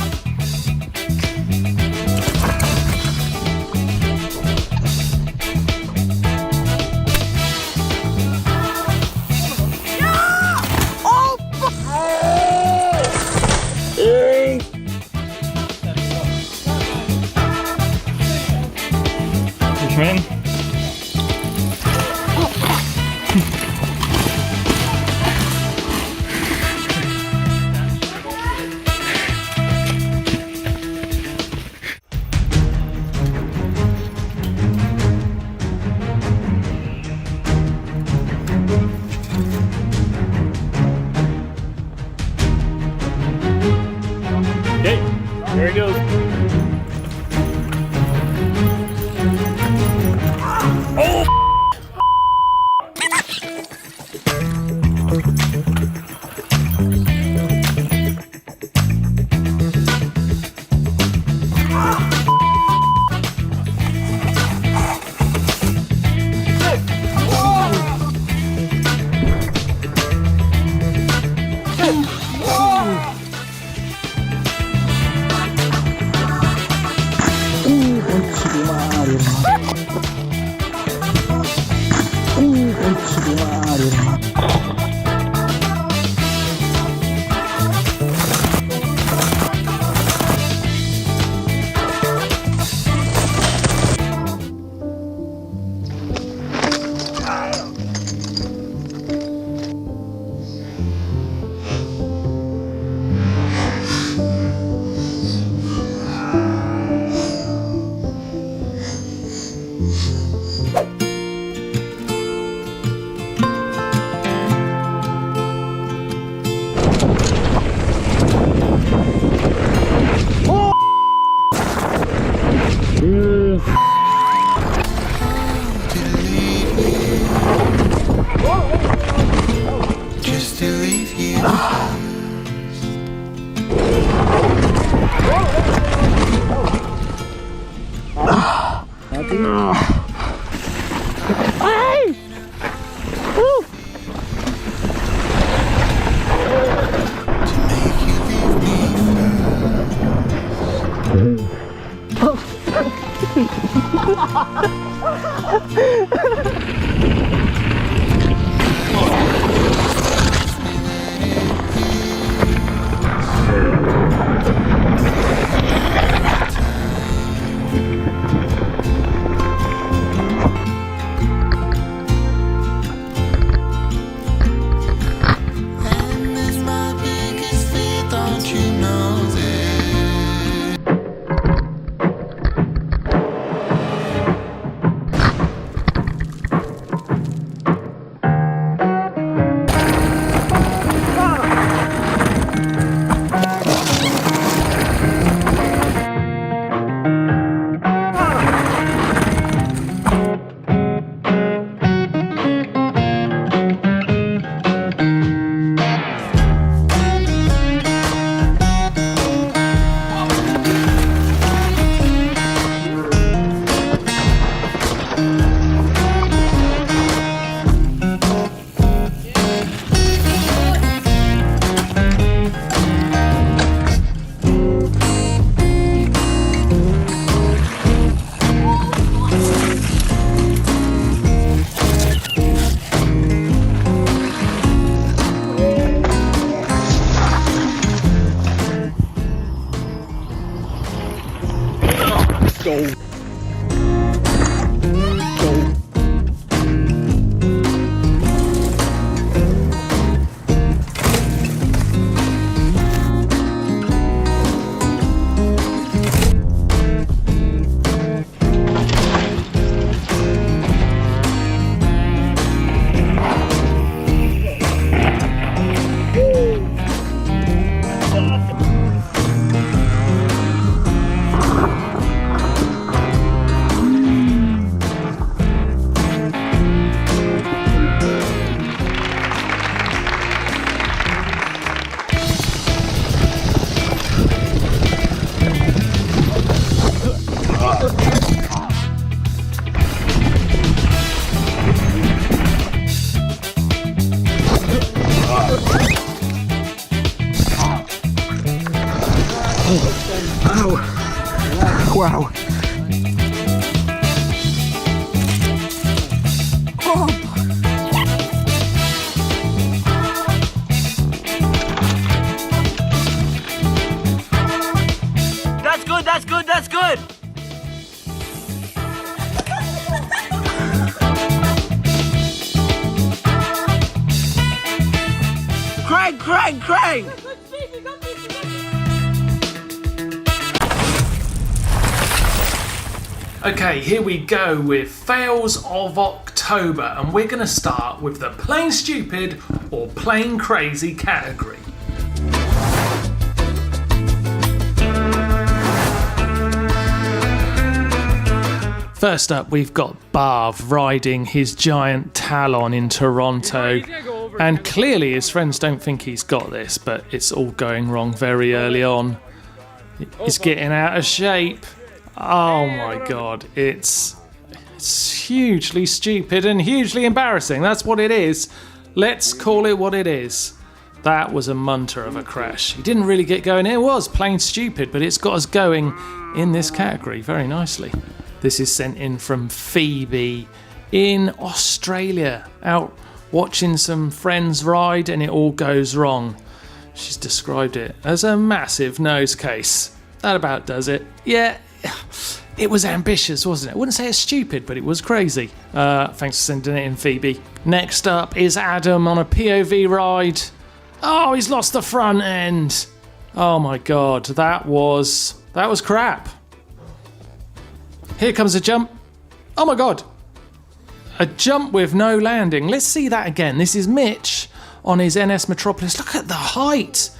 me in. Okay, there he goes.
Just to leave you. And it's my biggest fear, don't you know that?
Wow.
That's good, that's good, that's good. Craig.
Okay, here we go with Fails of October, and we're going to start with the Plain Stupid or Plain Crazy category. First up, we've got Barv riding his giant Talon in Toronto, and clearly his friends don't think he's got this, but it's all going wrong very early on. He's getting out of shape. Oh my god, it's hugely stupid and hugely embarrassing. That's what it is. Let's call it what it is. That was a munter of a crash. He didn't really get going. It was plain stupid, but it's got us going in this category very nicely. This is sent in from Phoebe in Australia, out watching some friends ride, and it all goes wrong. She's described it as a massive nose case. That about does it. Yeah. It was ambitious, wasn't it? I wouldn't say it's stupid, but it was crazy. Thanks for sending it in, Phoebe. Next up is Adam on a POV ride. Oh, he's lost the front end. Oh my god, that was crap. Here comes a jump. Oh my god. A jump with no landing. Let's see that again. This is Mitch on his NS Metropolis. Look at the height.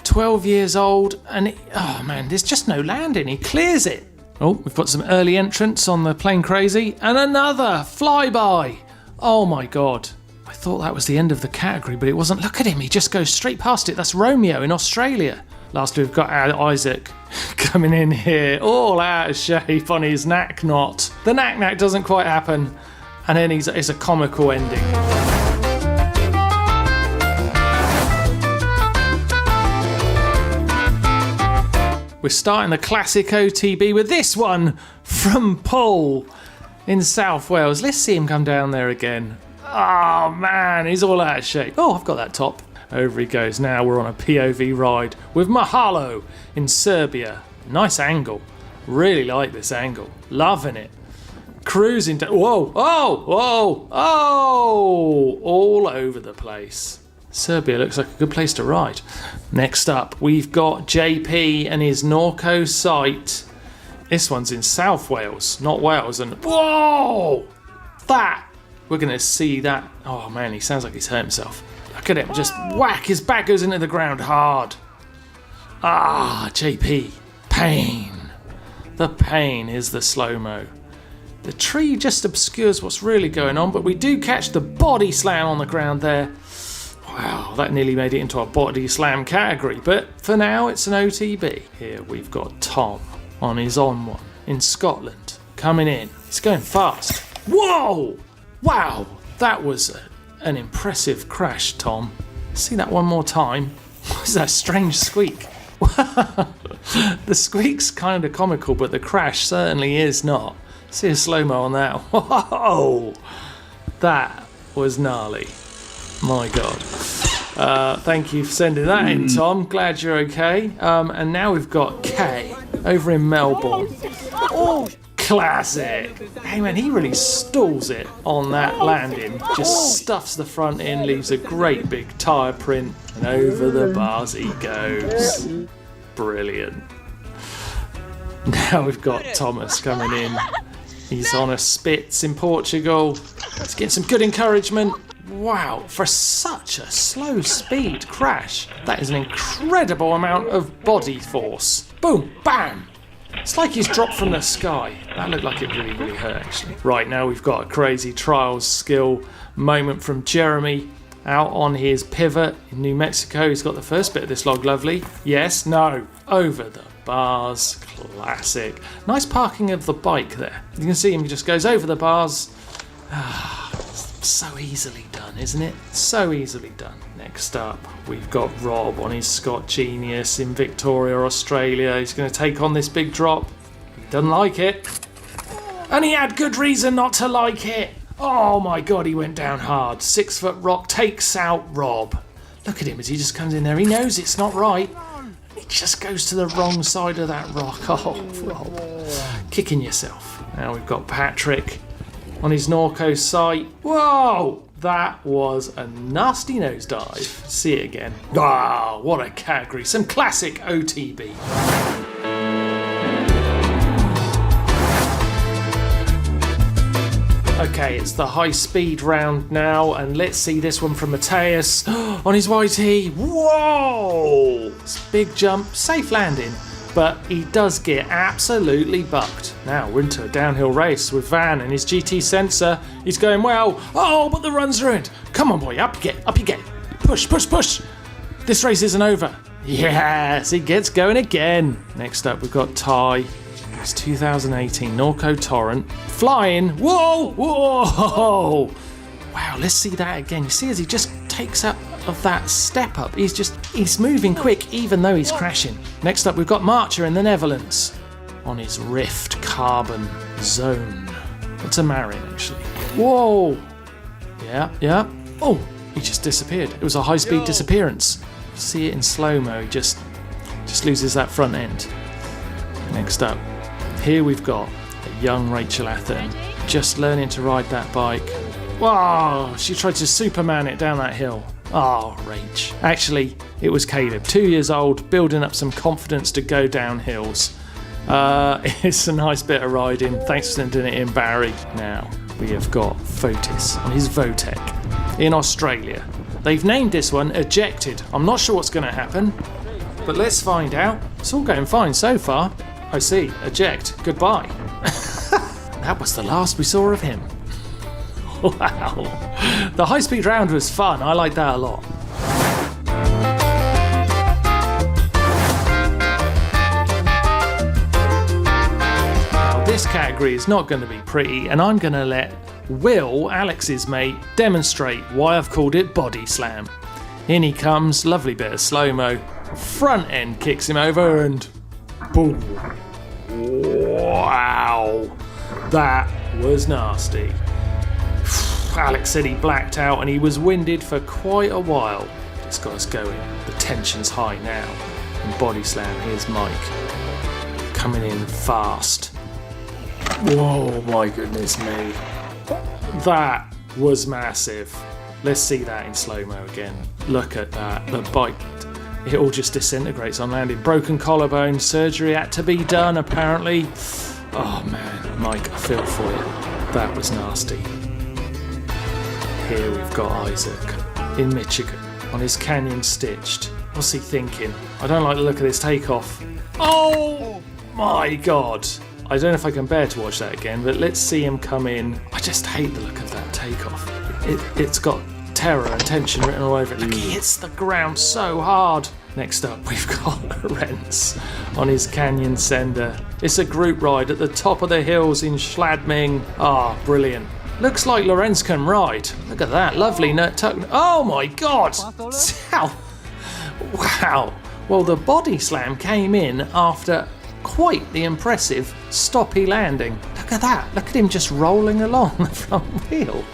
12 years old, and oh man, there's just no landing. He clears it. Oh, we've got some early entrants on the Plain Crazy, and another flyby. Oh my god. I thought that was the end of the category, but it wasn't. Look at him, he just goes straight past it. That's Romeo in Australia. Last we've got Isaac coming in here, all out of shape on his knack knot. The knack doesn't quite happen, and then it's a comical ending. We're starting the classic OTB with this one from Paul in South Wales. Let's see him come down there again. Oh man, he's all out of shape. Oh, I've got that top. Over he goes. Now we're on a POV ride with Mahalo in Serbia. Nice angle. Really like this angle. Loving it. Cruising down. Whoa, oh, all over the place. Serbia looks like a good place to ride. Next up, we've got JP and his Norco site. This one's in South Wales, not Wales. And whoa! We're going to see that. Oh man, he sounds like he's hurt himself. Look at him, just whack, his back goes into the ground hard. Ah, JP. Pain. The pain is the slow-mo. The tree just obscures what's really going on, but we do catch the body slam on the ground there. Wow, that nearly made it into our body slam category, but for now it's an OTB. Here we've got Tom on his on one in Scotland, coming in. He's going fast. Whoa! Wow, that was an impressive crash, Tom. See that one more time? What's that strange squeak? The squeak's kind of comical, but the crash certainly is not. See a slow-mo on that. Whoa! That was gnarly. My God. Thank you for sending that in, Tom. Glad you're okay. And now we've got Kay over in Melbourne. Oh, classic. Hey man, he really stalls it on that landing. Just stuffs the front in, leaves a great big tyre print, and over the bars he goes. Brilliant. Now we've got Thomas coming in. He's on a Spitz in Portugal. He's getting some good encouragement. Wow, for such a slow speed crash, that is an incredible amount of body force. Boom, bam! It's like he's dropped from the sky. That looked like it really, really hurt actually. Right, now we've got a crazy trials skill moment from Jeremy out on his pivot in New Mexico. He's got the first bit of this log, lovely. Yes, no, over the bars, classic. Nice parking of the bike there. You can see him, he just goes over the bars. So easily done, isn't it? So easily done. Next up, we've got Rob on his Scott Genius in Victoria, Australia. He's going to take on this big drop. He doesn't like it. And he had good reason not to like it. Oh my God, he went down hard. 6 foot rock takes out Rob. Look at him as he just comes in there. He knows it's not right. He just goes to the wrong side of that rock. Oh, Rob. Kicking yourself. Now we've got Patrick on his Norco site. Whoa! That was a nasty nosedive. See it again. Ah, what a category. Some classic OTB. Okay, it's the high-speed round now, and let's see this one from Matthias on his YT. Whoa! It's a big jump, safe landing, but he does get absolutely bucked. Now we're into a downhill race with Van and his GT sensor. He's going well. Oh, but the run's ruined. Come on, boy, up you get, up you get. Push, push, push. This race isn't over. Yes, he gets going again. Next up, we've got Ty. It's 2018 Norco Torrent. Flying. Whoa, whoa. Wow, let's see that again. You see as he just takes up of that step up. He's moving quick even though he's crashing. Next up, we've got Marcher in the Netherlands on his Rift Carbon Zone. It's a Marin, actually. Whoa. Yeah. Oh, he just disappeared. It was a high-speed disappearance. See it in slow-mo. He just loses that front end. Next up, here we've got a young Rachel Atherton just learning to ride that bike. Wow, she tried to Superman it down that hill. Oh, Rach. Actually, it was Caleb, 2 years old, building up some confidence to go down hills. It's a nice bit of riding. Thanks for sending it in, Barry. Now, we have got Fotis on his Votec in Australia. They've named this one Ejected. I'm not sure what's going to happen, but let's find out. It's all going fine so far. I see. Eject. Goodbye. That was the last we saw of him. Wow. The high-speed round was fun. I like that a lot. Now, this category is not going to be pretty, and I'm going to let Will, Alex's mate, demonstrate why I've called it Body Slam. In he comes. Lovely bit of slow-mo. Front end kicks him over and boom. Wow. That was nasty. Alex said he blacked out and he was winded for quite a while. It's got us going. The tension's high now. And Body Slam, here's Mike. Coming in fast. Whoa, my goodness me. That was massive. Let's see that in slow-mo again. Look at that. The bike, it all just disintegrates on landing. Broken collarbone, surgery had to be done apparently. Oh man, Mike, I feel for you. That was nasty. Here we've got Isaac in Michigan on his Canyon Stitched. What's he thinking? I don't like the look of this takeoff. Oh my god. I don't know if I can bear to watch that again, but let's see him come in. I just hate the look of that takeoff. It's got terror and tension written all over it. Look, he hits the ground so hard. Next up, we've got Lorenz on his Canyon Sender. It's a group ride at the top of the hills in Schladming. Ah, brilliant. Looks like Lorenz can ride. Look at that, lovely nut tuck. Oh my god! Wow. Well, the Body Slam came in after quite the impressive stoppy landing. Look at that. Look at him just rolling along the front wheel.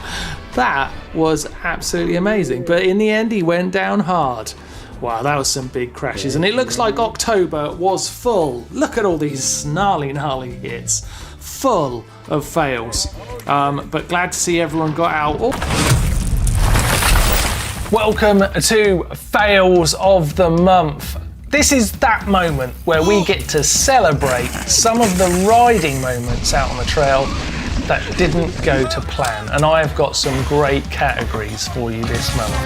That was absolutely amazing. But in the end, he went down hard. Wow, that was some big crashes. And it looks like October was full. Look at all these gnarly hits. Full of fails. But glad to see everyone got out. Oh.
Welcome to Fails of the Month. This is that moment where we get to celebrate some of the riding moments out on the trail that didn't go to plan. And I have got some great categories for you this month.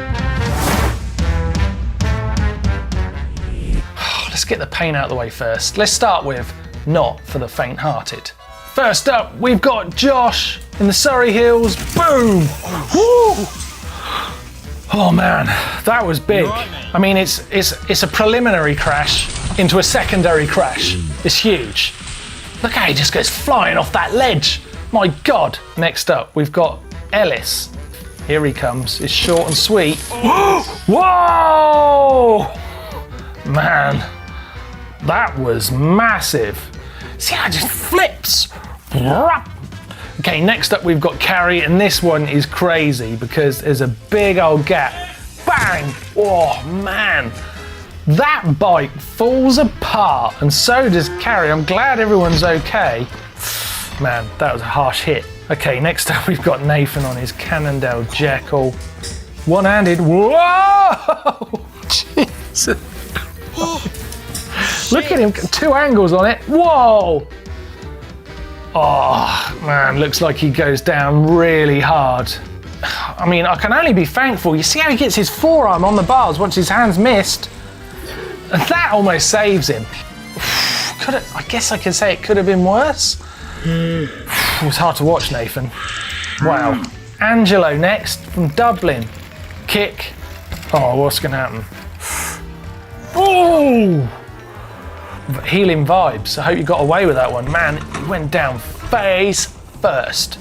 Let's get the pain out of the way first. Let's start with Not for the Faint-Hearted. First up, we've got Josh in the Surrey Hills. Boom! Woo! Oh man, that was big. I mean, it's a preliminary crash into a secondary crash. It's huge. Look how he just goes flying off that ledge. My God. Next up, we've got Ellis. Here he comes. It's short and sweet. Whoa! Man, that was massive. See how it just flips. Okay, next up we've got Carrie, and this one is crazy because there's a big old gap. Bang! Oh man, that bike falls apart, and so does Carrie. I'm glad everyone's okay. Man, that was a harsh hit. Okay, next up we've got Nathan on his Cannondale Jekyll. One-handed. Whoa! Jesus. Look at him, 2 angles on it. Whoa! Oh, man, looks like he goes down really hard. I mean, I can only be thankful. You see how he gets his forearm on the bars once his hand's missed? And that almost saves him. I guess I can say it could have been worse. It was hard to watch, Nathan. Wow. Angelo next from Dublin. Kick. Oh, what's going to happen? Oh! Healing vibes. I hope you got away with that one. Man, he went down face first.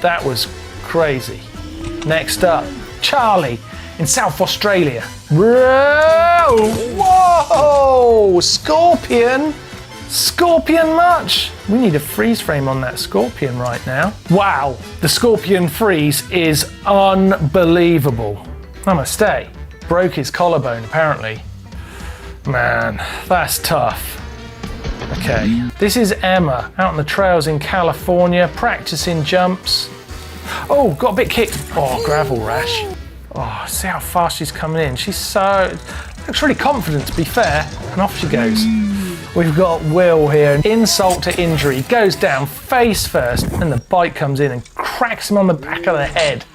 That was crazy. Next up, Charlie in South Australia. Whoa! Scorpion! Scorpion much? We need a freeze frame on that Scorpion right now. Wow, the Scorpion freeze is unbelievable. Namaste. Broke his collarbone apparently. Man, that's tough. Okay, this is Emma out on the trails in California, practicing jumps. Oh, got a bit kicked. Oh, gravel rash. Oh, see how fast she's coming in. She's looks really confident to be fair, and off she goes. We've got Will here, insult to injury, goes down face first, and the bike comes in and cracks him on the back of the head.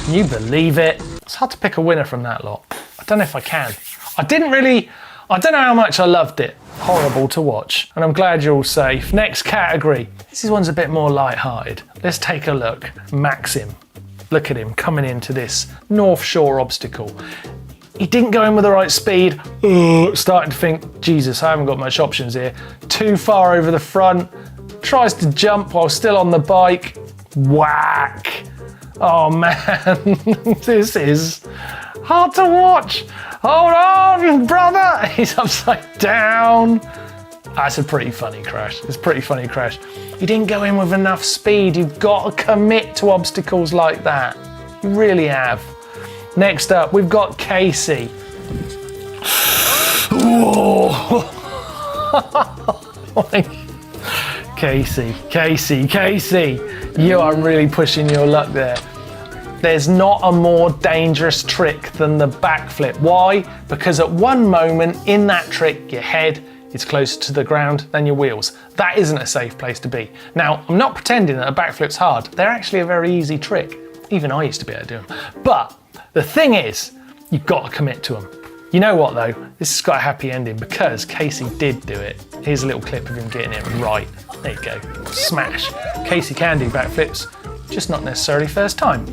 Can you believe it? It's hard to pick a winner from that lot. I don't know if I can. I don't know how much I loved it. Horrible to watch, and I'm glad you're all safe. Next category. This one's a bit more light-hearted. Let's take a look. Maxim. Look at him coming into this North Shore obstacle. He didn't go in with the right speed. Starting to think, Jesus, I haven't got much options here. Too far over the front. Tries to jump while still on the bike. Whack. Oh man, this is hard to watch. Hold on, brother. He's upside down. That's a pretty funny crash. It's a pretty funny crash. You didn't go in with enough speed. You've got to commit to obstacles like that. You really have. Next up, we've got Casey. Whoa. Casey. You are really pushing your luck there. There's not a more dangerous trick than the backflip. Why? Because at one moment in that trick, your head is closer to the ground than your wheels. That isn't a safe place to be. Now, I'm not pretending that a backflip's hard. They're actually a very easy trick. Even I used to be able to do them. But the thing is, you've got to commit to them. You know what though? This has got a happy ending because Casey did do it. Here's a little clip of him getting it right. There you go. Smash. Casey can do backflips, just not necessarily first time.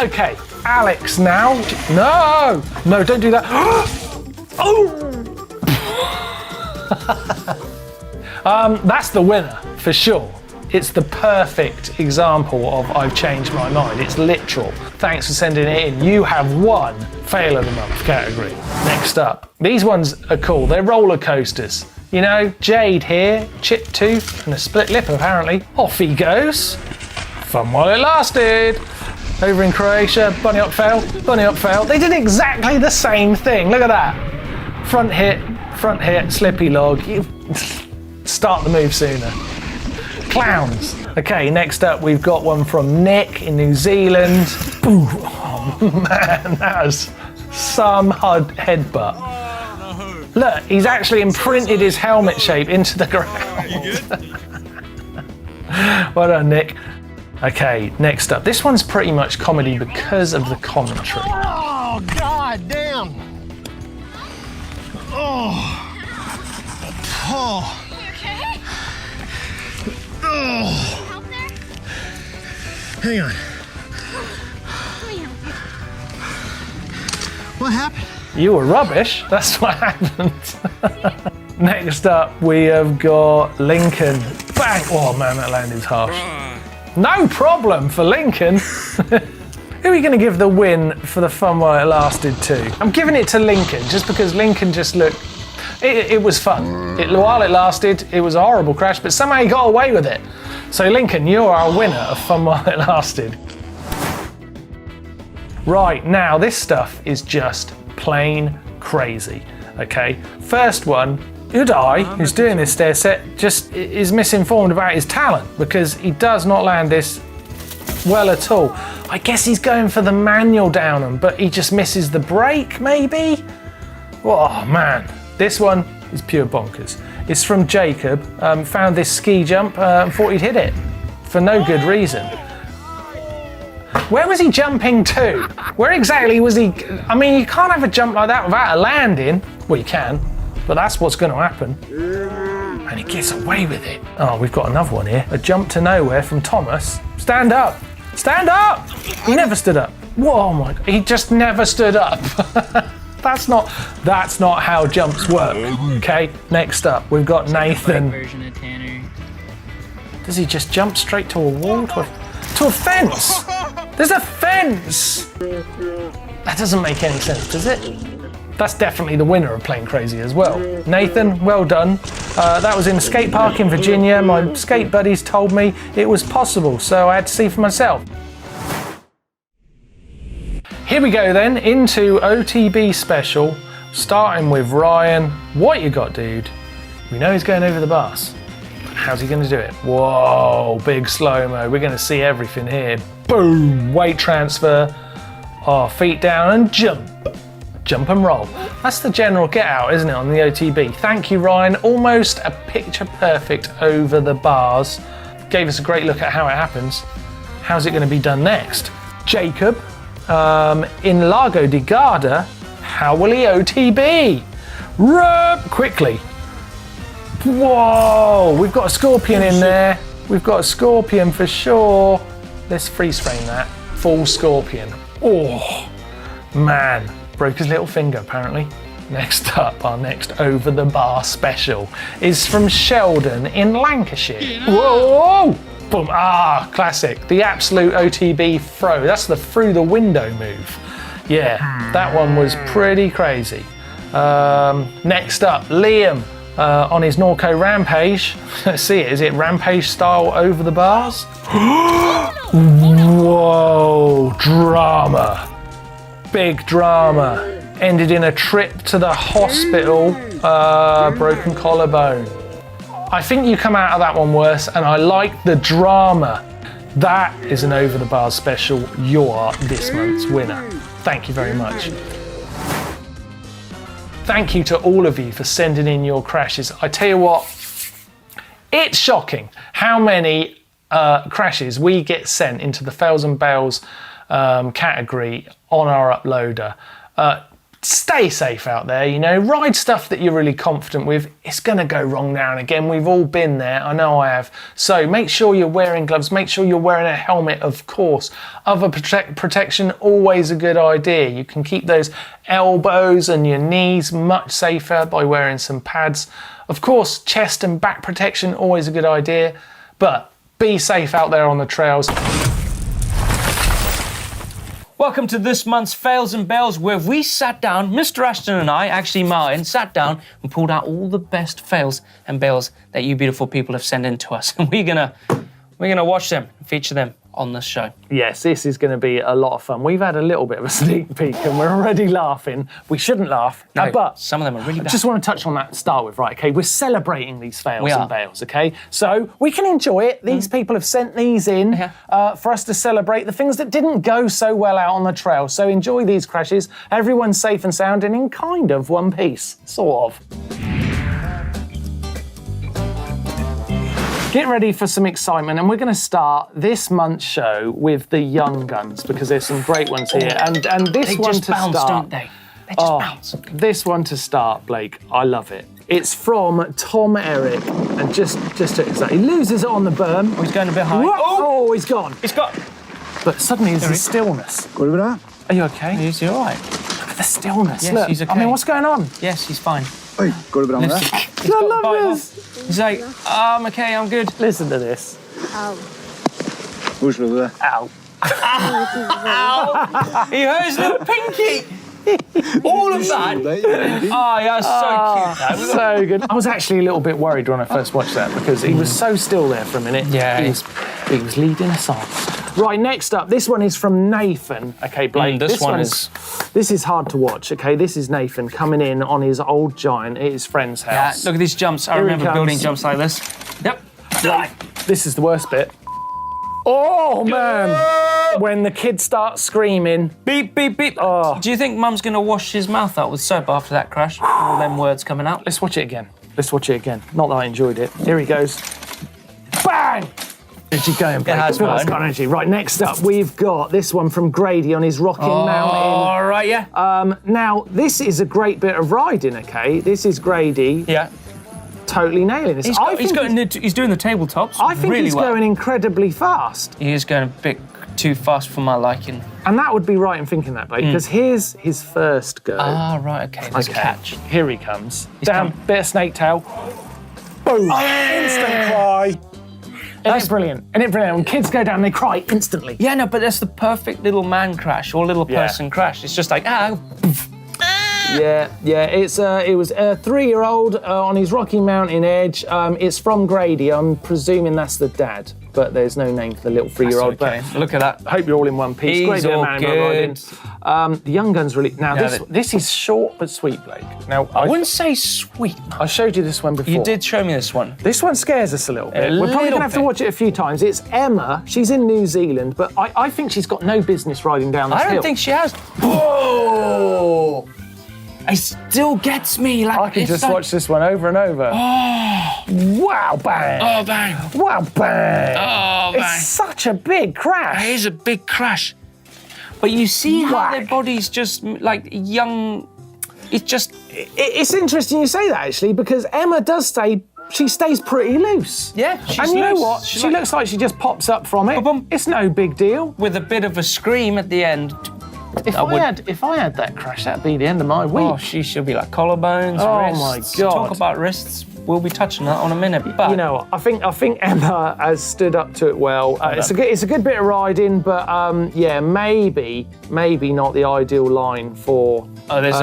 Okay, Alex now. No, don't do that. Oh! That's the winner for sure. It's the perfect example of I've changed my mind. It's literal. Thanks for sending it in. You have won Fail of the Month category. Next up, these ones are cool. They're roller coasters. You know, Jade here, chipped tooth and a split lip apparently. Off he goes. Fun while it lasted. Over in Croatia, bunny hop fail. They did exactly the same thing. Look at that. Front hit, slippy log. You start the move sooner. Clowns. Okay, next up we've got one from Nick in New Zealand. Ooh, oh man, that was some headbutt. Look, he's actually imprinted his helmet shape into the ground. You good? Well done, Nick. Okay, next up. This one's pretty much comedy because of the commentary.
Oh, god damn. Oh. Oh.
Okay.
Oh.
Help there?
Hang on. What happened?
You were rubbish. That's what happened. Next up, we have got Lincoln. Bang! Oh man, that landing's harsh. No problem for Lincoln. Who are you going to give the win for the fun while it lasted to? I'm giving it to Lincoln just because Lincoln just looked It was fun. While it lasted, it was a horrible crash, but somehow he got away with it. So Lincoln, you are a winner of fun while it lasted. Right, now this stuff is just plain crazy, okay? First one, Uday, who's doing this stair set, just is misinformed about his talent because he does not land this well at all. I guess he's going for the manual down him, but he just misses the brake, maybe? Oh man, this one is pure bonkers. It's from Jacob, found this ski jump and thought he'd hit it for no good reason. Where was he jumping to? Where exactly was he? I mean, you can't have a jump like that without a landing. Well, you can, but that's what's going to happen. And he gets away with it. Oh, we've got another one here. A jump to nowhere from Thomas. Stand up. Stand up! He never stood up. Whoa, my God. He just never stood up. That's not how jumps work. Okay, next up, we've got Nathan.
Version of Tanner.
Does he just jump straight to a wall? To a fence? There's a fence! That doesn't make any sense, does it? That's definitely the winner of Playing Crazy as well. Nathan, well done. That was in a skate park in Virginia. My skate buddies told me it was possible, so I had to see for myself. Here we go then, into OTB special, starting with Ryan. What you got, dude? We know he's going over the bars. How's he going to do it? Whoa, big slow-mo. We're going to see everything here. Boom, weight transfer. Oh, feet down and jump. Jump and roll. That's the general get out, isn't it, on the OTB? Thank you, Ryan. Almost a picture perfect over the bars. Gave us a great look at how it happens. How's it going to be done next? Jacob, in Lago di Garda, how will he OTB? Quickly. Whoa, we've got a scorpion in there. We've got a scorpion for sure. Let's freeze frame that. Full scorpion. Oh, man. Broke his little finger, apparently. Next up, our next over the bar special is from Sheldon in Lancashire. Whoa! Boom! Ah, classic. The absolute OTB throw. That's the through the window move. Yeah, that one was pretty crazy. Next up, Liam on his Norco Rampage. Let's see it. Is it Rampage style over the bars? Whoa! Drama. Big drama. Ended in a trip to the hospital, broken collarbone. I think you come out of that one worse, and I like the drama. That is an over the bars special. You are this month's winner. Thank you very much. Thank you to all of you for sending in your crashes. I tell you what, it's shocking how many crashes we get sent into the fails and bails category on our uploader. Stay safe out there, you know, ride stuff that you're really confident with. It's gonna go wrong now and again. We've all been there, I know I have. So make sure you're wearing gloves, make sure you're wearing a helmet, of course. Other protection, always a good idea. You can keep those elbows and your knees much safer by wearing some pads. Of course, chest and back protection, always a good idea. But be safe out there on the trails.
Welcome to this month's Fails and Bails, where we sat down, Mr. Ashton and I, actually Martin, sat down and pulled out all the best fails and bails that you beautiful people have sent in to us. And we're gonna watch them and feature them on this show.
Yes, this is going to be a lot of fun. We've had a little bit of a sneak peek and we're already laughing. We shouldn't laugh,
No,
but
some of them are really bad.
I just want to touch on that to start with, right? Okay, we're celebrating these fails and bails, okay? So we can enjoy it. These people have sent these in for us to celebrate the things that didn't go so well out on the trail. So enjoy these crashes. Everyone's safe and sound and in kind of one piece, sort of. Get ready for some excitement, and we're going to start this month's show with the young guns because there's some great ones here. And this
they
one
just
to
bounce,
start,
don't they? They just bounce.
This one to start, Blake. I love it. It's from Tom Eric, and just to exactly, he loses it on the berm.
Oh, he's going a bit high.
Oh, he's gone.
It's got.
But suddenly there's a stillness. Are you okay?
Is he all right?
Look at the stillness.
Yes,
Look.
he's okay.
I mean, what's going on?
Yes, he's fine.
Oi, got a bit on there.
He's got a bite off. He's like, I'm okay, I'm good.
Listen to this.
Who's over there?
Ow.
Ow! He hurt his little pinky. All of that. Oh, yeah, so cute.
So good. I was actually a little bit worried when I first watched that because he was so still there for a minute.
Yeah.
He was leading us on. Right, next up, this one is from Nathan. Okay, Blake.
This one is...
This is hard to watch, okay? This is Nathan coming in on his old giant at his friend's
Yeah,
house.
look at these jumps. I
Here he
remember
comes.
building jumps like this. Yep.
This is the worst bit. Oh, man. When the kids start screaming.
Beep, beep, beep.
Oh.
Do you think Mum's going to wash his mouth out with soap after that crash? All them words coming out.
Let's watch it again. Let's watch it again. Not that I enjoyed it. Here he goes. Bang! Energy going, Blake.
has
Feel like
fun.
it's got energy. Right, next up, we've got this one from Grady on his rocking mountain.
All right, yeah.
Now, this is a great bit of riding, okay? This is Grady
Yeah.
totally nailing this.
He's doing the tabletops
I think
really
he's
well.
going incredibly fast.
He is going a bit too fast for my liking.
And that would be right in thinking that, Blake, because here's his first go.
Ah, right, okay. There's a catch.
Here he comes.
He's
Down, bit of snake tail. Boom. Instant cry. That's brilliant. Isn't it brilliant? When kids go down, they cry instantly.
Yeah, no, but that's the perfect little man crash or little person crash. It's just like,
Yeah. It was a 3-year-old on his Rocky Mountain edge. It's from Grady. I'm presuming that's the dad, but there's no name for the little 3-year-old.
okay. Look at that.
I hope you're all in one piece.
He's
Great bit of
all
man
good.
riding. The young gun's really now.
Yeah,
This is short but sweet, Blake. Now
I wouldn't say sweet.
I showed you this one before.
You did show me this one.
This one scares us a little bit.
A
We're probably
little
gonna have to
bit.
watch it a few times. It's Emma. She's in New Zealand, but I think she's got no business riding down this
I
hill.
don't think she has. Whoa! It still gets me. Like
I can
it's
just
like,
watch this one over and over.
Oh,
Wow, bang!
oh, bang!
Wow, bang!
Oh, bang!
It's such a big crash.
It is a big crash. But you see how
Whack.
their bodies just like young. It's just.
It's interesting you say that actually, because Emma does say she stays pretty loose.
Yeah, she's
and you know
loose.
what?
She's
She
like-
looks like she just pops up from it.
Ba-bum.
It's no big deal.
With a bit of a scream at the end.
If I had that crash, that'd be the end of my week.
Oh, she'll be like collarbones,
Oh,
wrists.
my God.
Talk about wrists. We'll be touching that on a minute. But
You know what? I think Emma has stood up to it well. It's a good bit of riding, but yeah, maybe not the ideal line for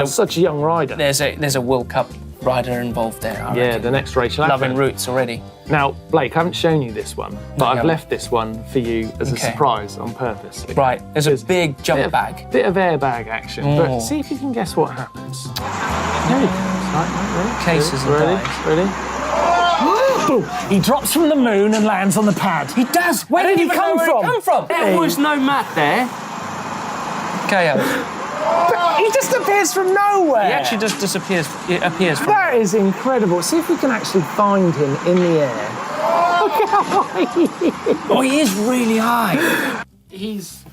such a young rider.
there's a World Cup rider involved there. I
Yeah,
reckon.
the next race. you'll have
Loving
to-
roots already.
Now, Blake, I haven't shown you this one, but I've
haven't.
left this one for you as a
Okay.
surprise on purpose.
Right, there's a big jump bag.
Bit of airbag action,
Oh.
but see if you can guess what happens. There he comes. Right, ready?
Cases and
ready?
dives.
Ready? Boom. He drops from the moon and lands on the pad.
He does. Where
did he
even
come
know where
from?
He come from? There
Hey.
was no mat there. KO.
He just appears from nowhere.
He actually just disappears. It appears from.
That is incredible. See if we can actually find him in the air. Look how high he is.
Oh, he is really high.
He's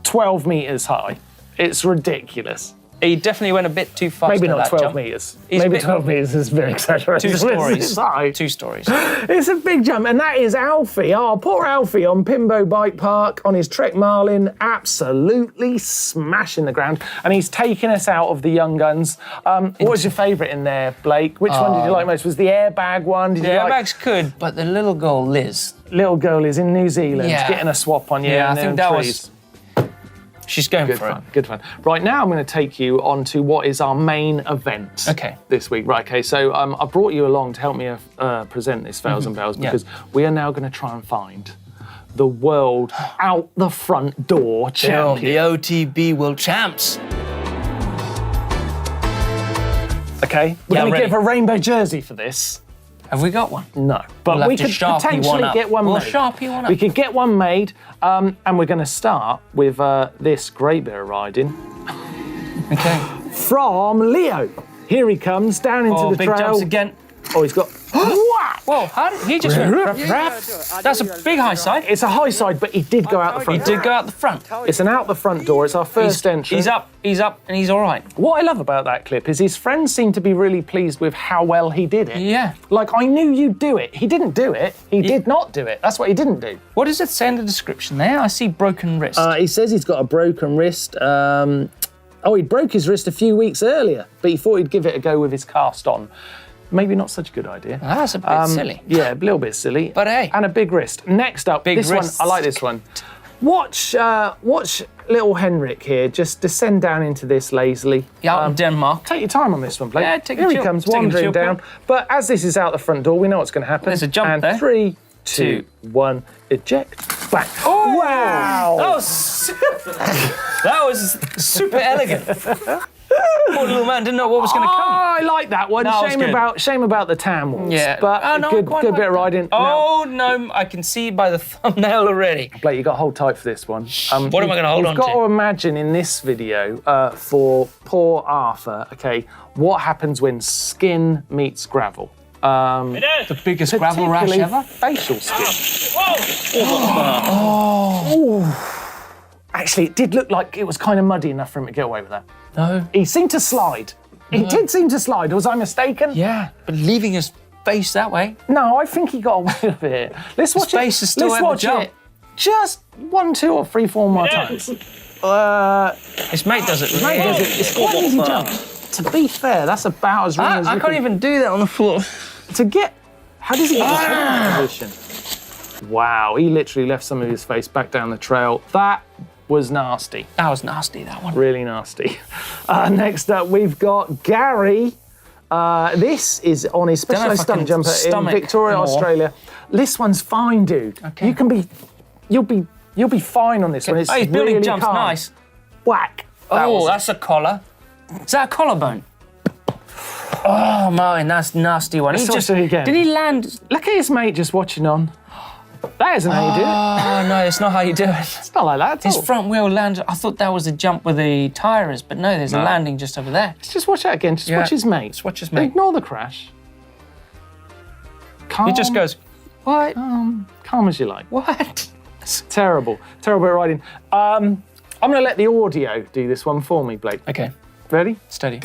12 metres high. It's ridiculous.
He definitely went a bit too fast.
Maybe
at
not
that
12
jump.
metres.
He's
Maybe
a bit-
12 metres is very exaggerated.
Two stories.
It's high.
2 stories.
It's a big jump, and that is Alfie. Oh, poor Alfie on Pimbo Bike Park on his Trek Marlin, absolutely smashing the ground. And he's taking us out of the young guns. What was your favourite in there, Blake? Which one did you like most? Was the airbag one? Did
The
you like
airbag's good, but the little girl Liz.
little girl is in New Zealand
Yeah.
getting a swap on you?
Yeah, I
and
think
them
that
trees.
She's going
Good
for
fun, good fun. Right now, I'm going to take you on to what is our main event
Okay.
this week. Right, okay, so I brought you along to help me present this Fails and Bells because we are now going to try and find the world out the front door
it.
champion.
The OTB World Champs.
Okay, we're
Yeah, I'm
going to
ready.
give a rainbow jersey for this.
Have we got one?
No, but
We'll
we
have to
could
Sharpie one
potentially
up.
get one
We'll
made.
Sharpie one up.
We could get one made, and we're going to start with this great bit of riding.
Okay.
From Leo. Here he comes down into the
big
trail.
jumps again.
Oh, he's got. Whack!
Whoa, how did he just went rap, rap. That's a big high side.
It's a high side, but he did go out the
He
front.
did go out the front.
It's an out the front door. It's our first entry.
He's up, and he's all right.
What I love about that clip is his friends seem to be really pleased with how well he did it.
Yeah.
Like, I knew you'd do it. He didn't do it. He did not do it. That's what he didn't do.
What does it say in the description there? I see broken wrist.
He says he's got a broken wrist. He broke his wrist a few weeks earlier, but he thought he'd give it a go with his cast on. Maybe not such a good idea.
That's a bit silly.
Yeah, a little bit silly.
But hey.
And a big wrist. Next up,
Big
this
wrists.
one, I like this one. Watch little Henrik here just descend down into this lazily.
Yeah, in Denmark.
Take your time on this one, Blake.
Yeah, take
Here
your
he
chill.
comes,
Taking a
wandering
chill
down.
pill.
But as this is out the front door, we know what's going to happen.
There's a jump
and
there.
3, 2, 1, eject. Bang.
Oh,
wow!
That was super elegant. Poor little man didn't know what was going to come.
I like that one.
That was
Shame about the tan walls.
Yeah.
But
Oh, no, I
good
quite
bit
like
of riding.
Oh, no, I can see by the thumbnail already.
Now, Blake, you got to hold tight for this one.
What am I going to hold on
You've got
to?
to imagine in this video for poor Arthur, okay, what happens when skin meets gravel.
The biggest gravel rash
Particularly
ever.
facial skin. Oh. Actually, it did look like it was kind of muddy enough for him to get away with that.
No.
He seemed to slide. He did seem to slide. Was I mistaken?
Yeah, but leaving his face that way.
No, I think he got away with it. Let's watch
face
it.
is still
Let's
at the
watch
jump.
it. Just 1, 2, or 3, 4 more times.
His mate does it.
Mate does it. It's quite an easy jump. To be fair, that's about as wrong as
I
you
can't
can-
even do that on the floor.
To get... How does he get this in position? Wow, he literally left some of his face back down the trail. That was nasty.
That was nasty, that one.
Really nasty. Next up, we've got Gary. This is on his
Don't know if
specialised
I
stunt
can
jumper in
stomach
Victoria,
more.
Australia. This one's fine, dude.
Okay.
You'll be fine on this one. It's
Oh, his building
really
jump's
calm.
nice.
Whack.
Oh, that's a collar. Is that a collarbone? Oh, Martin, that's a nasty one.
Let's watch it again.
Did he land?
Look at his mate just watching on. That isn't how you do it.
Oh, no, it's not how you do it.
It's not like that at
His
all.
front wheel landed. I thought that was a jump where the tyre is, but no, there's a landing just over there.
Just watch that again. Just watch his mate.
Just watch his mate.
Ignore the crash. Calm.
He just goes, what?
Calm as you like.
What?
Terrible. Terrible bit of riding. I'm going to let the audio do this one for me, Blake.
Okay,
Ready?
steady.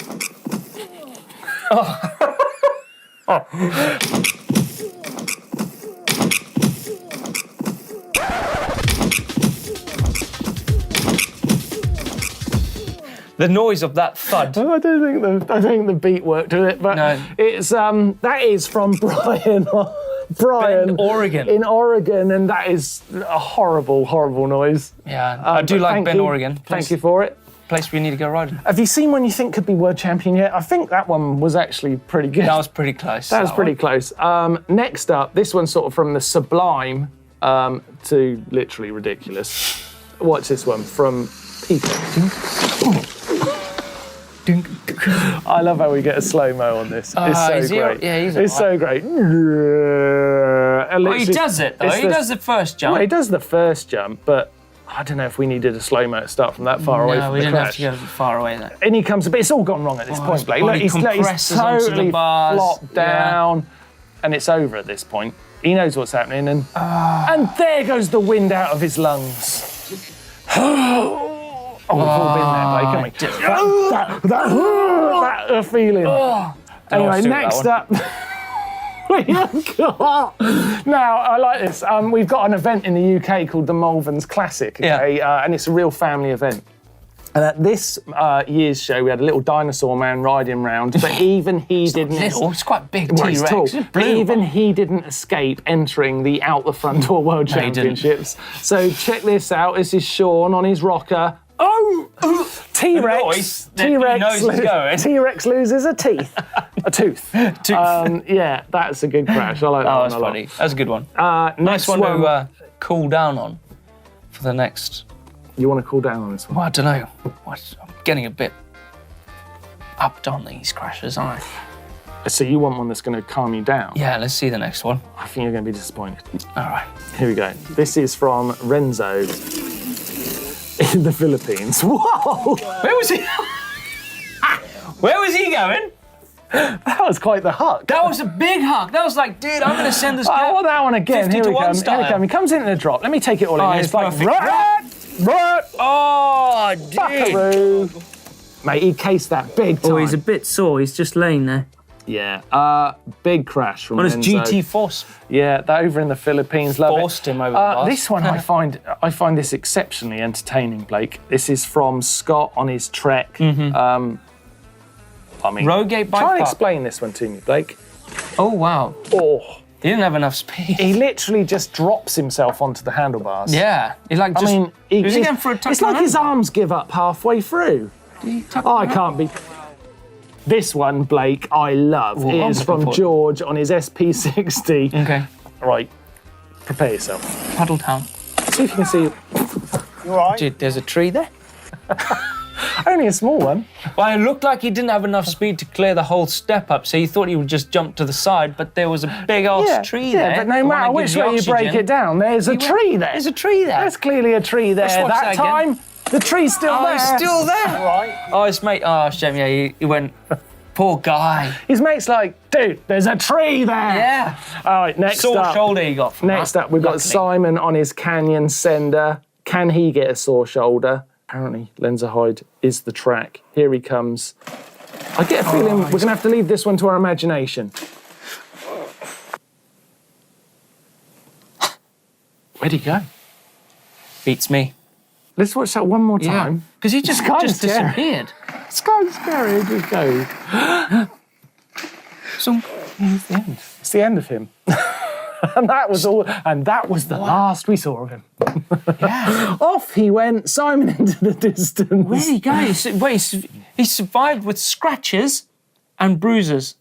The noise of that thud.
I don't think the beat worked with it, but
No.
it's that is from Brian. Brian,
Bend, Oregon.
in Oregon, and that is a horrible, horrible noise.
Yeah, I do
But
like
thank
Bend,
you.
Oregon.
Thank you for it.
Place we need to go riding.
Have you seen one you think could be world champion yet? I think that one was actually pretty good.
That was pretty close.
That was pretty close. Next up, this one's sort of from the sublime to literally ridiculous. Watch this one from Peter. I love how we get a slow-mo on this. It's so great.
Yeah, he's
It's so great.
Oh, he does it though. He does the first jump.
Well, he does the first jump, but I don't know if we needed a slow-mo to start from that far away
No,
from
we
the
didn't
crash.
have to go far away then.
And he comes, but it's all gone wrong at this point,
his
Blake.
body
Look, he's
compresses onto the
totally
bars.
flopped down, and it's over at this point. He knows what's happening, and there goes the wind out of his lungs. Oh, we've all been there, Blake, haven't we? That feeling. Anyway, next up. Now, I like this. We've got an event in the UK called the Malverns Classic, okay? And it's a real family event. And at this year's show, we had a little dinosaur man riding round, but even he didn't.
Little, it's quite big.
Well, it's
T-Rex.
tall. But even he didn't escape entering the out the front door World
No, he didn't.
Championships. So check this out. This is Sean on his rocker. Oh, T-Rex.
noise that he knows he's going.
T-Rex loses a tooth. Yeah, that's a good crash. I like that
Oh,
one
that's
a lot.
funny. That's a good one.
Next
Nice one to cool down on for the next.
You want to cool down on this one?
Well, I don't know. I'm getting a bit upped on these crashes, aren't I?
So you want one that's going to calm you down?
Yeah, let's see the next one.
I think you're going to be disappointed.
All right.
Here we go. This is from Renzo in the Philippines. Whoa!
Where was he? Where was he going?
That was quite the huck.
That was a big hug. That was like, dude, I'm going to send this guy.
I want that one again.
50
Here
to
we
1
come. Here we
style.
come. He comes in the drop. Let me take it all
Oh,
in.
it's
It's like,
perfect. Oh, dude.
buckaroo. Mate, he cased that big time.
Oh, he's a bit sore. He's just laying there.
Yeah. Big crash from
On his
Renzo.
GT Force.
Yeah, that over in the Philippines. Love
Forced
it.
him over the bars.
This one I find this exceptionally entertaining, Blake. This is from Scott on his trek. I mean,
Rogate bike
try and
park.
explain this one to me, Blake.
Oh, wow.
Oh,
He didn't have enough speed.
He literally just drops himself onto the handlebars.
Yeah. He like just...
he
was he going for a tuck
It's like his arms give up halfway through. I can't be... This one, Blake, I love, is from George on his SP60.
Okay.
Right, prepare yourself.
Puddle town.
See if you can see...
You all right?
Dude, there's a tree there.
Only a small one.
Well, it looked like he didn't have enough speed to clear the whole step up, so he thought he would just jump to the side, but there was a big ass tree there.
Yeah, but no matter which way you break it down, there's a tree there.
There's a tree there.
There's clearly a tree there.
Let's watch
That
that again.
time, the tree's still there.
It's still there.
Right.
Oh, his mate. Oh, shame. Yeah, he went. Poor guy.
His mate's like, dude, there's a tree there.
Yeah.
All right, next
Sore
up.
shoulder he got from
Next
that,
up, we've got
luckily.
Simon on his Canyon Sender. Can he get a sore shoulder? Apparently, Lenzerheide is the track. Here he comes. I get a feeling we're going to have to leave this one to our imagination. Where'd he go?
Beats me.
Let's watch that one more time.
Because he just
kinda
just
scary.
disappeared.
It's kind of scary. It just goes.
So
It's the end. It's the end of him. And that was all. And that was the last we saw of him.
yeah.
Off he went, Simon into the distance.
Where'd he go? He survived with scratches and bruises.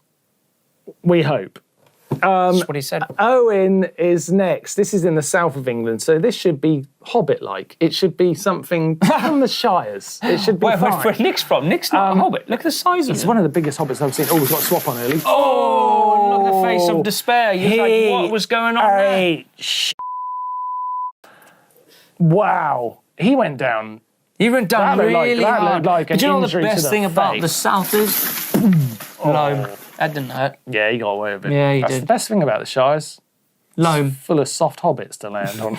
We hope.
That's what he said.
Owen is next. This is in the south of England, so this should be Hobbit-like. It should be something from the Shires. It should be fine.
Where Nick's from? Nick's not a hobbit. Look at the size of
It's
it.
one of the biggest hobbits I've seen. Oh, we've got a swap on early.
Oh, look at the face of despair. You're like, what was going on there?
Wow. He went down.
He went down
That looked like-
really
that
hard.
looked like
But
an
you know the
injury to
best
the
thing about
face.
the south is? Loam. That didn't hurt.
Yeah, he got away with it.
Yeah, he
That's
did.
the best thing about the Shires.
Loam.
Full of soft hobbits to land on.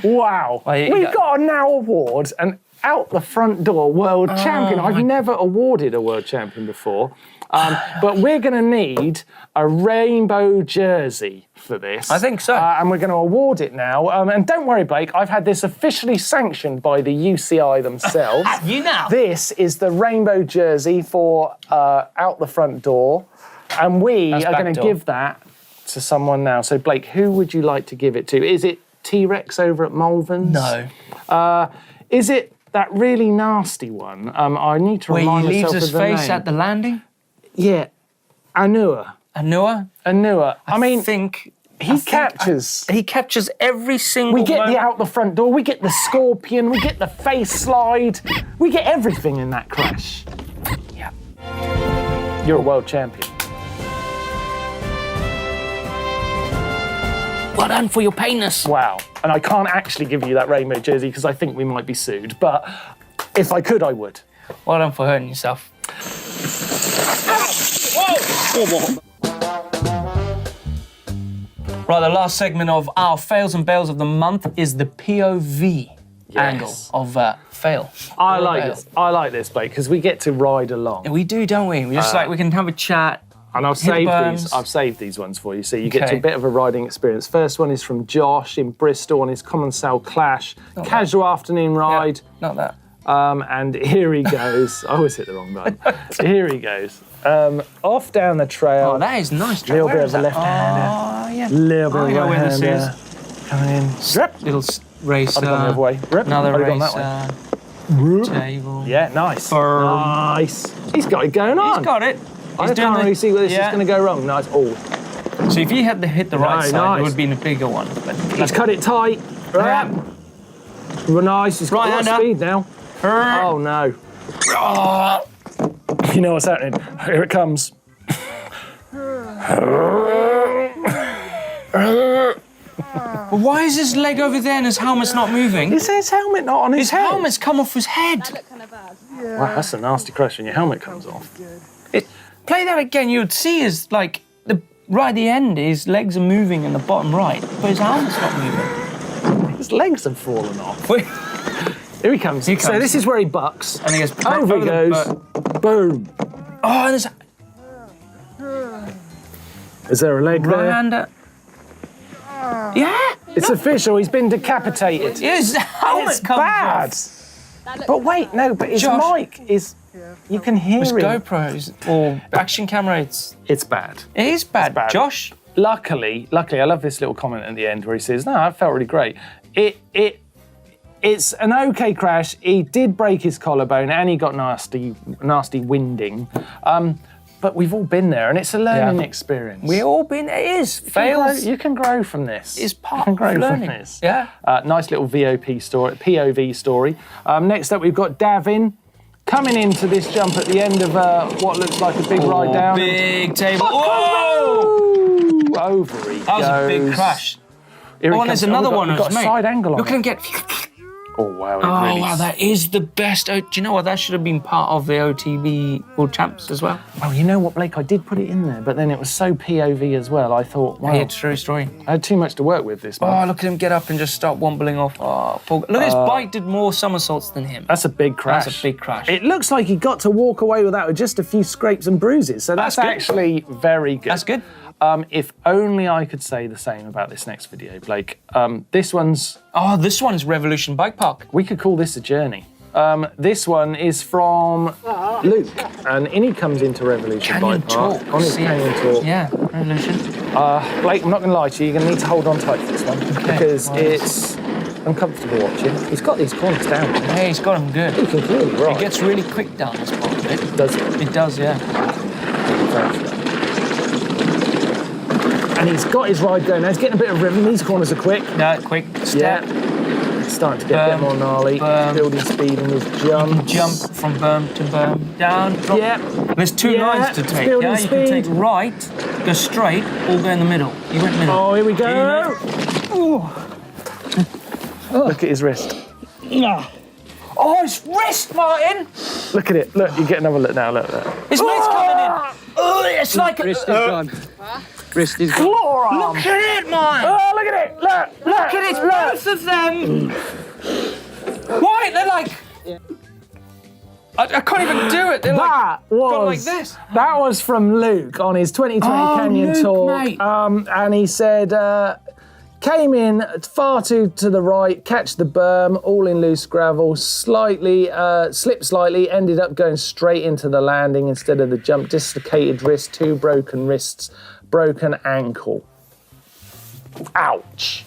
Wow.
Well,
We've got a now award, and out the front door, world champion. I've never awarded a world champion before. But we're going to need a rainbow jersey for this.
I think so.
And we're going to award it now. And don't worry, Blake, I've had this officially sanctioned by the UCI themselves.
You now.
This is the rainbow jersey for out the front door. And we
That's
are
back
going to
door.
give that to someone now. So, Blake, who would you like to give it to? Is it T-Rex over at Malvern's?
No.
Is it that really nasty one? I need to
Where he
remind
leaves
myself
his
of the
face
name.
at the landing?
Yeah, Anua.
Anua?
I mean,
think
he captures.
He captures every single
We get
moment.
the out the front door, we get the scorpion, we get the face slide, we get everything in that crash.
Yeah.
You're a world champion.
Well done for your painless.
Wow. And I can't actually give you that rainbow jersey because I think we might be sued, but if I could, I would.
Well done for hurting yourself. Right, the last segment of our fails and bails of the month is the POV angle of fail.
I like this, Blake, because we get to ride along.
Yeah, we do, don't we? We just we can have a chat.
And I've
hit the
saved
berms.
these. I've saved these ones for you, so you get to
Okay.
a bit of a riding experience. First one is from Josh in Bristol on his Common Cell Clash. Casual afternoon ride.
Not that.
And here he goes. I always hit the wrong button. Here he goes. Off down the trail.
Oh, that is nice.
Little
Where
bit
is
of a
that?
left-hander.
Oh, yeah.
Little bit
I
of
know where this
right-hander. Coming in. Rip.
Little racer.
I'd have gone the other way. Rip.
Another
I'd have gone
racer.
that way.
Table.
Yeah, nice.
Firm.
Nice. He's got it going on.
He's got it.
I
He's
can't really see where this
yeah.
is going to go wrong. Nice. Oh,
So if you had to hit the right
No,
side,
nice.
it would have been a bigger one. But
he's cut it tight. Right. Nice. He's got a lot of
Right-hander.
speed now. Oh no. You know what's happening. Here it comes.
But why is his leg over there and his helmet's not moving?
Is his helmet not on his head?
His helmet's come off his head.
Wow, that's a nasty crash when your helmet comes off.
Play that again, you would see his, like, right at the end, his legs are moving in the bottom right, but his helmet's not moving.
His legs have fallen off. Here he comes.
He
So
comes.
this is where he bucks.
And he goes,
Over he
the
goes.
butt.
Boom.
Oh, and there's
Is there a leg there?
right-hander. Yeah.
It's official. He's been decapitated.
His helmet
It's
comes
bad.
off.
But wait, no. But his
Josh.
mic is You can hear
With
him.
GoPros or action camera, it's
bad.
It is bad.
It's bad.
Josh?
Luckily, I love this little comment at the end where he says, "No, that felt really great." It's an okay crash. He did break his collarbone and he got nasty winding. But we've all been there, and it's a learning experience.
We all been. It is fails.
You can grow from this.
It's part of learning.
From this.
Yeah.
Nice little POV story. Next up, we've got Davin coming into this jump at the end of what looks like a big ride down.
Big table.
Whoa! Over he goes.
That was a big crash.
Here he
and there's
comes.
another one.
We've got a side angle on
Look at
it.
him get.
Oh wow!
Wow, that is the best. Do you know what? That should have been part of the OTB World Champs as well.
Well, you know what, Blake? I did put it in there, but then it was so POV as well. I thought, wow,
Yeah, true story.
I had too much to work with this month.
Oh, look at him get up and just start wobbling off. Oh, poor... Look, his bike did more somersaults than him.
That's a big crash.
That's a big crash.
It looks like he got to walk away with that with just a few scrapes and bruises. So that's
good.
actually very good.
That's good.
If only I could say the same about this next video, Blake. This one's
Revolution Bike Park.
We could call this a journey. This one is from Luke, and in he comes into Revolution Bike Park on his Canyon Talk.
Yeah, Revolution.
Blake, I'm not going to lie to you, you're going to need to hold on tight for this one because it's uncomfortable watching. He's got these corners down.
Hey, he's got them good.
He can clearly ride.
It gets really quick down this part of it.
Does it?
It does, yeah.
And he's got his ride going now. He's getting a bit of rhythm. These corners are quick.
No, quick step.
Yeah. It's starting to get a bit more gnarly. Building speed in his jump.
Jump from berm to berm. Down, drop.
Yeah.
There's two lines to take.
building
Yeah, you can
speed.
take right, go straight, or go in the middle. You went middle.
Oh, here we go. Look at his wrist.
Oh, his wrist, Martin!
Look at it. Look, you get another look now. Look.
His mate's coming in. Oh, it's like a...
Wrist is gone. Wrist is gone.
Look at it, Martin!
Oh, look at it. Look.
Look at it, both of them! Why? They're like... I can't even do it. They're gone like this.
That was from Luke on his 2020 Canyon
Luke,
Talk.
mate.
And he said, came in far too to the right, catch the berm, all in loose gravel, slipped slightly, ended up going straight into the landing instead of the jump, dislocated wrist, 2 broken wrists, broken ankle. Ouch.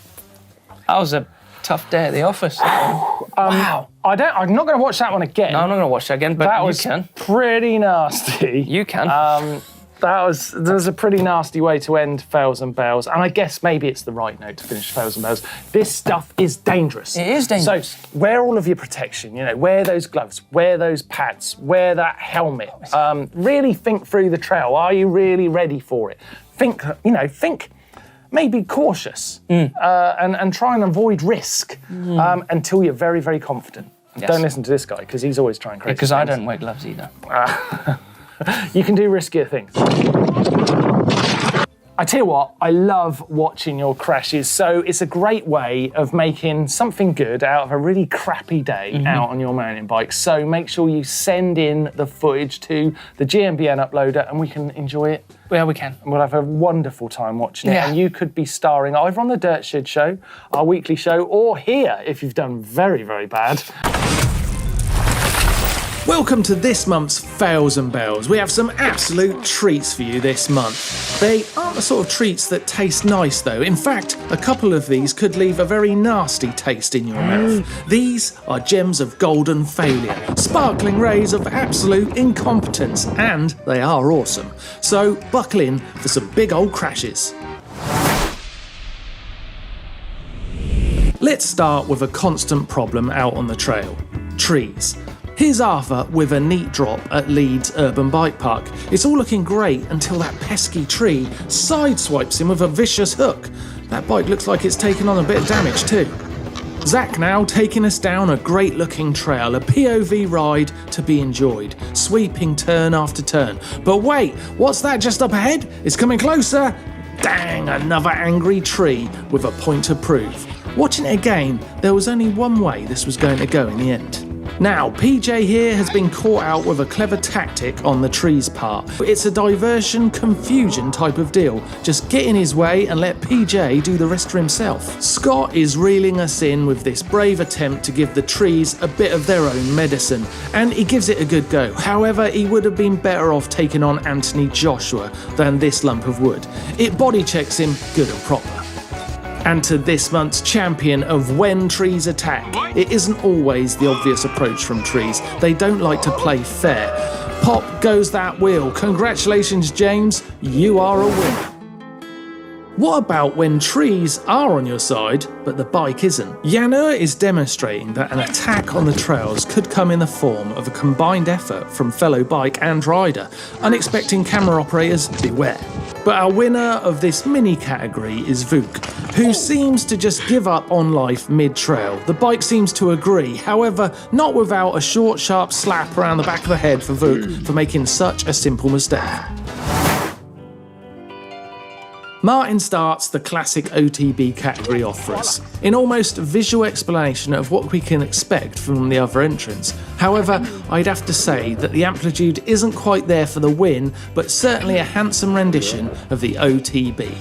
That was a tough day at the office. Wow.
I'm not going to watch that one again.
No, I'm not going to watch that again, but
that
you
was
can.
pretty nasty.
You can.
There was a pretty nasty way to end Fails and Bails, and I guess maybe it's the right note to finish Fails and Bails. This stuff is dangerous.
It is dangerous.
So wear all of your protection, wear those gloves, wear those pads, wear that helmet. Really think through the trail. Are you really ready for it? Think maybe cautious and try and avoid risk until you're very, very confident.
Yes.
Don't listen to this guy, because he's always trying crazy
Because I
things.
don't wear gloves either.
You can do riskier things. I tell you what, I love watching your crashes. So it's a great way of making something good out of a really crappy day out on your mountain bike. So make sure you send in the footage to the GMBN uploader and we can enjoy it.
Yeah, we can.
And we'll have a wonderful time watching it.
Yeah.
And you could be starring either on the Dirt Shed show, our weekly show, or here if you've done very, very bad.
Welcome to this month's Fails and Bells. We have some absolute treats for you this month. They aren't the sort of treats that taste nice though. In fact, a couple of these could leave a very nasty taste in your mouth. These are gems of golden failure, sparkling rays of absolute incompetence, and they are awesome. So buckle in for some big old crashes. Let's start with a constant problem out on the trail: trees. Here's Arthur with a neat drop at Leeds Urban Bike Park. It's all looking great until that pesky tree sideswipes him with a vicious hook. That bike looks like it's taken on a bit of damage too. Zach now taking us down a great looking trail, a POV ride to be enjoyed, sweeping turn after turn. But wait, what's that just up ahead? It's coming closer. Dang, another angry tree with a point to prove. Watching it again, there was only one way this was going to go in the end. Now, PJ here has been caught out with a clever tactic on the tree's part. It's a diversion, confusion type of deal. Just get in his way and let PJ do the rest for himself. Scott is reeling us in with this brave attempt to give the trees a bit of their own medicine, and he gives it a good go. However, he would have been better off taking on Anthony Joshua than this lump of wood. It body checks him good and proper. And to this month's champion of when trees attack. It isn't always the obvious approach from trees. They don't like to play fair. Pop goes that wheel. Congratulations, James. You are a winner. What about when trees are on your side, but the bike isn't? Yanur is demonstrating that an attack on the trails could come in the form of a combined effort from fellow bike and rider. Unexpecting camera operators, beware. But our winner of this mini category is Vuk, who seems to just give up on life mid-trail. The bike seems to agree, however, not without a short, sharp slap around the back of the head for Vuk for making such a simple mistake. Martin starts the classic OTB category off for us, in almost visual explanation of what we can expect from the other entrants. However, I'd have to say that the amplitude isn't quite there for the win, but certainly a handsome rendition of the OTB.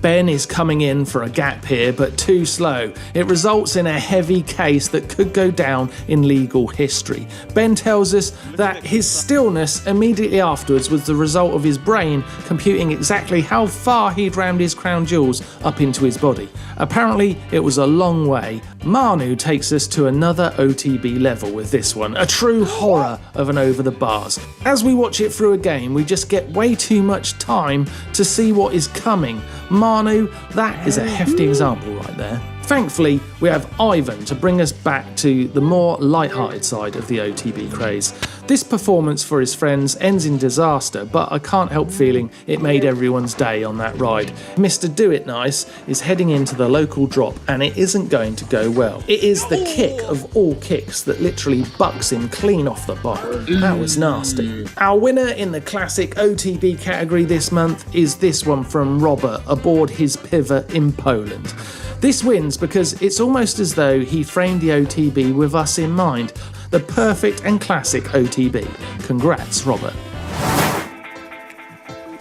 Ben is coming in for a gap here, but too slow. It results in a heavy case that could go down in legal history. Ben tells us that his stillness immediately afterwards was the result of his brain computing exactly how far he'd rammed his crown jewels up into his body. Apparently, it was a long way. Manu takes us to another OTB level with this one, a true horror of an over the bars. As we watch it through again, we just get way too much time to see what is coming. Manu, that is a hefty example right there. Thankfully, we have Ivan to bring us back to the more light-hearted side of the OTB craze. This performance for his friends ends in disaster, but I can't help feeling it made everyone's day on that ride. Mr. Do It Nice is heading into the local drop, and it isn't going to go well. It is the kick of all kicks that literally bucks him clean off the bike. That was nasty. Our winner in the classic OTB category this month is this one from Robert aboard his pivot in Poland. This wins because it's almost as though he framed the OTB with us in mind. The perfect and classic OTB. Congrats, Robert.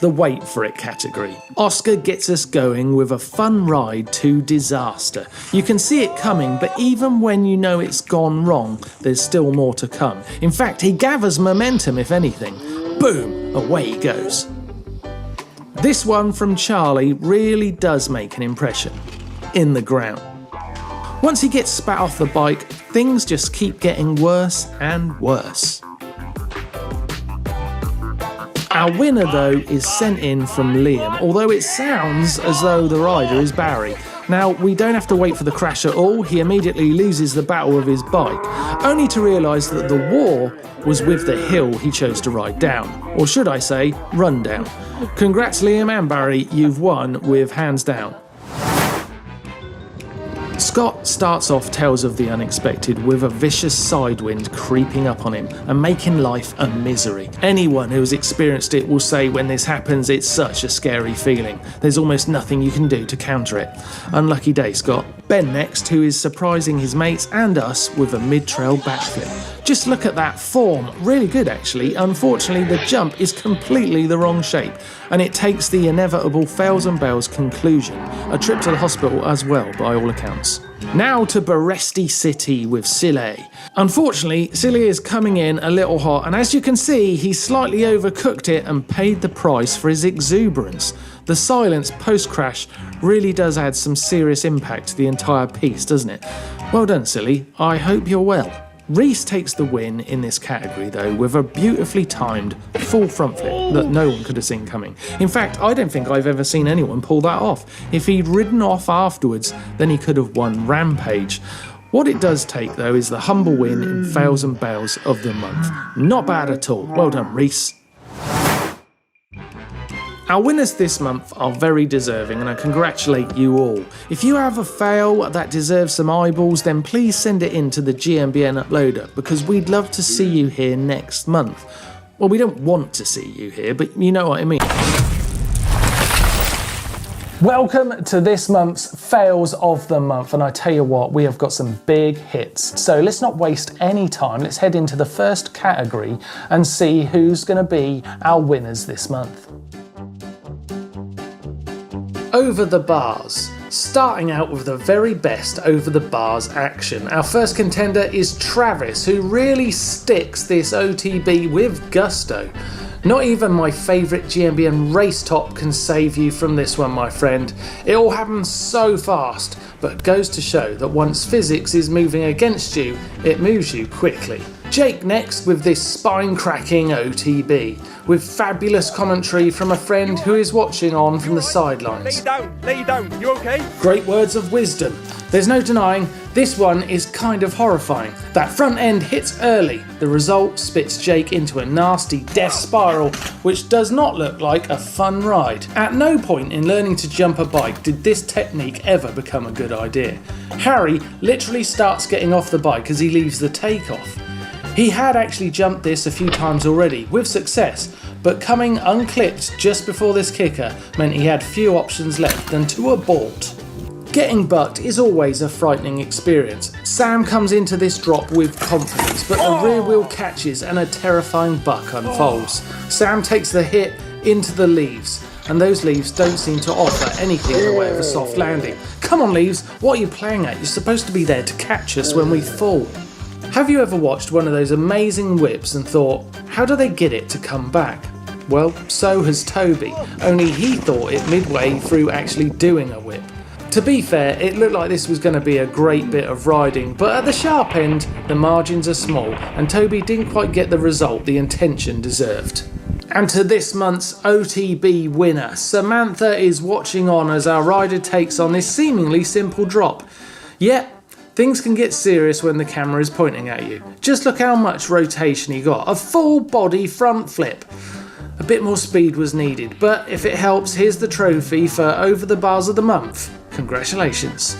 The wait for it category. Oscar gets us going with a fun ride to disaster. You can see it coming, but even when you know it's gone wrong, there's still more to come. In fact, he gathers momentum, if anything. Boom, away he goes. This one from Charlie really does make an impression. In the ground. Once he gets spat off the bike, things just keep getting worse and worse. Our winner, though, is sent in from Liam, although it sounds as though the rider is Barry. Now, we don't have to wait for the crash at all. He immediately loses the battle with his bike, only to realise that the war was with the hill he chose to ride down. Or should I say, run down. Congrats, Liam and Barry, you've won with hands down. Scott starts off Tales of the Unexpected with a vicious side wind creeping up on him and making life a misery. Anyone who has experienced it will say when this happens it's such a scary feeling. There's almost nothing you can do to counter it. Unlucky day, Scott. Ben next, who is surprising his mates and us with a mid-trail backflip. Just look at that form. Really good, actually. Unfortunately, the jump is completely the wrong shape, and it takes the inevitable fails and bails conclusion. A trip to the hospital as well, by all accounts. Now to Beresti City with Sile. Unfortunately, Sile is coming in a little hot, and as you can see, he slightly overcooked it and paid the price for his exuberance. The silence post-crash really does add some serious impact to the entire piece, doesn't it? Well done, Silly. I hope you're well. Reese takes the win in this category, though, with a beautifully timed full front flip that no one could have seen coming. In fact, I don't think I've ever seen anyone pull that off. If he'd ridden off afterwards, then he could have won Rampage. What it does take, though, is the humble win in Fails and Bails of the month. Not bad at all. Well done, Reese. Our winners this month are very deserving, and I congratulate you all. If you have a fail that deserves some eyeballs, then please send it in to the GMBN uploader, because we'd love to see you here next month. Well, we don't want to see you here, but you know what I mean.
Welcome to this month's Fails of the Month, and I tell you what, we have got some big hits. So let's not waste any time, let's head into the first category and see who's going to be our winners this month. Over the bars. Starting out with the very best over the bars action. Our first contender is Travis, who really sticks this OTB with gusto. Not even my favourite GMBN race top can save you from this one, my friend. It all happens so fast, but goes to show that once physics is moving against you, it moves you quickly. Jake next with this spine-cracking OTB, with fabulous commentary from a friend who is watching on from the sidelines.
Lay you down, you okay?
Great words of wisdom. There's no denying, this one is kind of horrifying. That front end hits early. The result spits Jake into a nasty death spiral, which does not look like a fun ride. At no point in learning to jump a bike did this technique ever become a good idea. Harry literally starts getting off the bike as he leaves the takeoff. He had actually jumped this a few times already, with success, but coming unclipped just before this kicker meant he had few options left than to abort. Getting bucked is always a frightening experience. Sam comes into this drop with confidence, but a rear wheel catches and a terrifying buck unfolds. Sam takes the hit into the leaves, and those leaves don't seem to offer anything in the way of a soft landing. Come on, leaves, what are you playing at? You're supposed to be there to catch us when we fall. Have you ever watched one of those amazing whips and thought, how do they get it to come back? Well, so has Toby, only he thought it midway through actually doing a whip. To be fair, it looked like this was going to be a great bit of riding, but at the sharp end, the margins are small, and Toby didn't quite get the result the intention deserved. And to this month's OTB winner, Samantha is watching on as our rider takes on this seemingly simple drop. Yep. Things can get serious when the camera is pointing at you. Just look how much rotation he got. A full body front flip. A bit more speed was needed, but if it helps, here's the trophy for Over the Bars of the Month. Congratulations.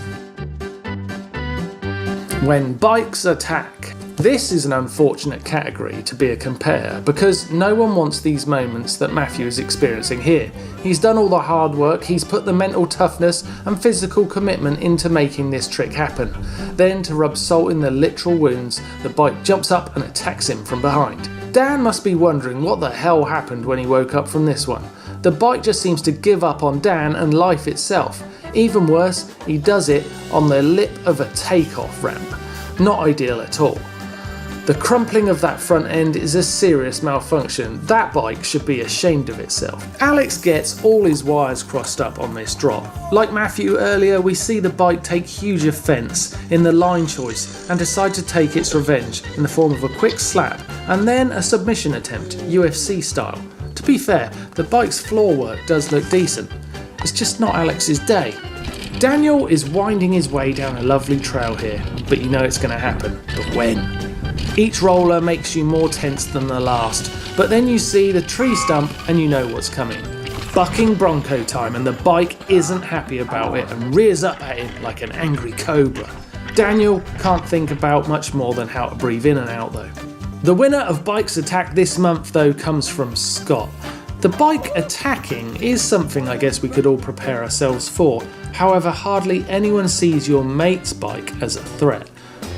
When bikes attack. This is an unfortunate category to be a compare because no one wants these moments that Matthew is experiencing here. He's done all the hard work, he's put the mental toughness and physical commitment into making this trick happen. Then to rub salt in the literal wounds, the bike jumps up and attacks him from behind. Dan must be wondering what the hell happened when he woke up from this one. The bike just seems to give up on Dan and life itself. Even worse, he does it on the lip of a takeoff ramp. Not ideal at all. The crumpling of that front end is a serious malfunction. That bike should be ashamed of itself. Alex gets all his wires crossed up on this drop. Like Matthew earlier, we see the bike take huge offence in the line choice and decide to take its revenge in the form of a quick slap and then a submission attempt, UFC style. To be fair, the bike's floor work does look decent. It's just not Alex's day. Daniel is winding his way down a lovely trail here, but you know it's going to happen. But when? Each roller makes you more tense than the last, but then you see the tree stump and you know what's coming. Bucking bronco time, and the bike isn't happy about it and rears up at him like an angry cobra. Daniel can't think about much more than how to breathe in and out though. The winner of Bikes Attack this month though comes from Scott. The bike attacking is something I guess we could all prepare ourselves for, however hardly anyone sees your mate's bike as a threat.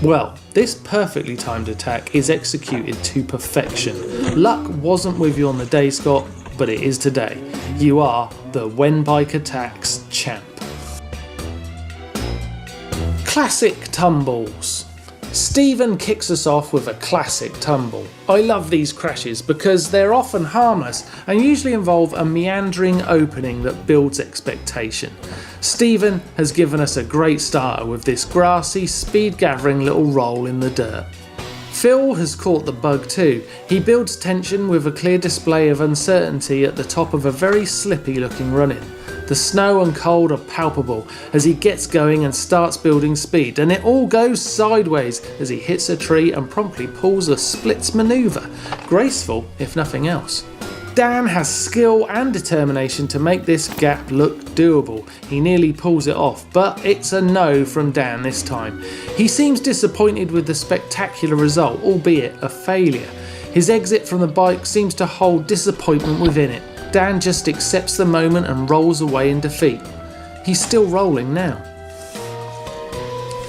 Well, this perfectly timed attack is executed to perfection. Luck wasn't with you on the day, Scott, but it is today. You are the When Bike Attacks champ. Classic tumbles. Stephen kicks us off with a classic tumble. I love these crashes because they're often harmless and usually involve a meandering opening that builds expectation. Stephen has given us a great starter with this grassy, speed-gathering little roll in the dirt. Phil has caught the bug too. He builds tension with a clear display of uncertainty at the top of a very slippy looking run-in. The snow and cold are palpable as he gets going and starts building speed, and it all goes sideways as he hits a tree and promptly pulls a splits manoeuvre. Graceful, if nothing else. Dan has skill and determination to make this gap look doable. He nearly pulls it off, but it's a no from Dan this time. He seems disappointed with the spectacular result, albeit a failure. His exit from the bike seems to hold disappointment within it. Dan just accepts the moment and rolls away in defeat.
he's still rolling now.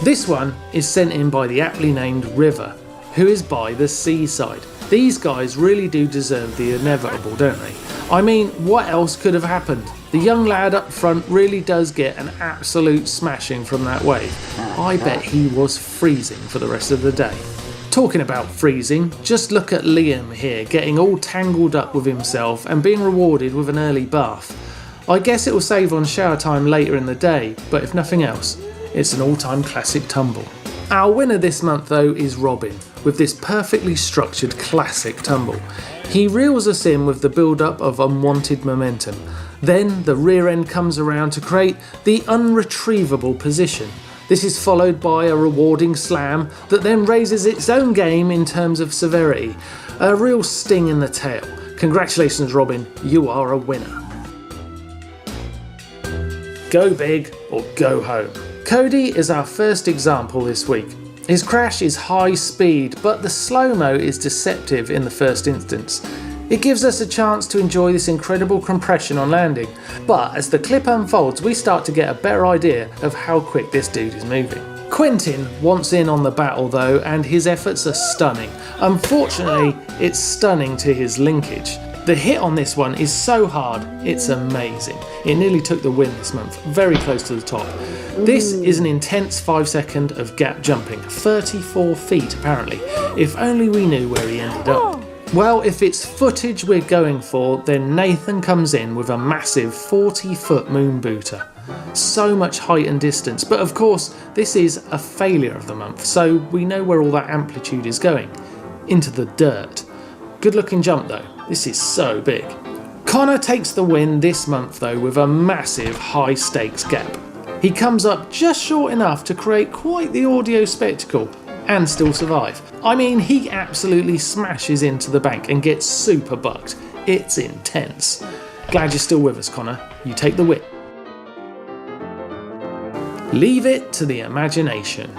This one is sent in by the aptly named River, who is by the seaside. These guys really do deserve the inevitable, don't they? I mean, what else could have happened? The young lad up front really does get an absolute smashing from that wave. I bet he was freezing for the rest of the day. Talking about freezing, just look at Liam here getting all tangled up with himself and being rewarded with an early bath. I guess it will save on shower time later in the day, but if nothing else, it's an all-time classic tumble. Our winner this month though is Robin, with this perfectly structured classic tumble. He reels us in with the build-up of unwanted momentum. Then the rear end comes around to create the unretrievable position. This is followed by a rewarding slam that then raises its own game in terms of severity. A real sting in the tail. Congratulations Robin, you are a winner. Go big or go home. Cody is our first example this week. His crash is high speed, but the slow-mo is deceptive in the first instance. It gives us a chance to enjoy this incredible compression on landing, but as the clip unfolds we start to get a better idea of how quick this dude is moving. Quentin wants in on the battle though, and his efforts are stunning. Unfortunately, it's stunning to his linkage. The hit on this one is so hard, it's amazing. It nearly took the win this month, very close to the top. This is an intense 5 second of gap jumping, 34 feet apparently. If only we knew where he ended up. Well, if it's footage we're going for, then Nathan comes in with a massive 40-foot moon booter. So much height and distance, but of course this is a failure of the month, so we know where all that amplitude is going. Into the dirt. Good looking jump though, this is so big. Connor takes the win this month though with a massive high stakes gap. He comes up just short enough to create quite the audio spectacle and still survive. I mean, he absolutely smashes into the bank and gets super bucked. It's intense. Glad you're still with us, Connor. You take the win. Leave it to the imagination.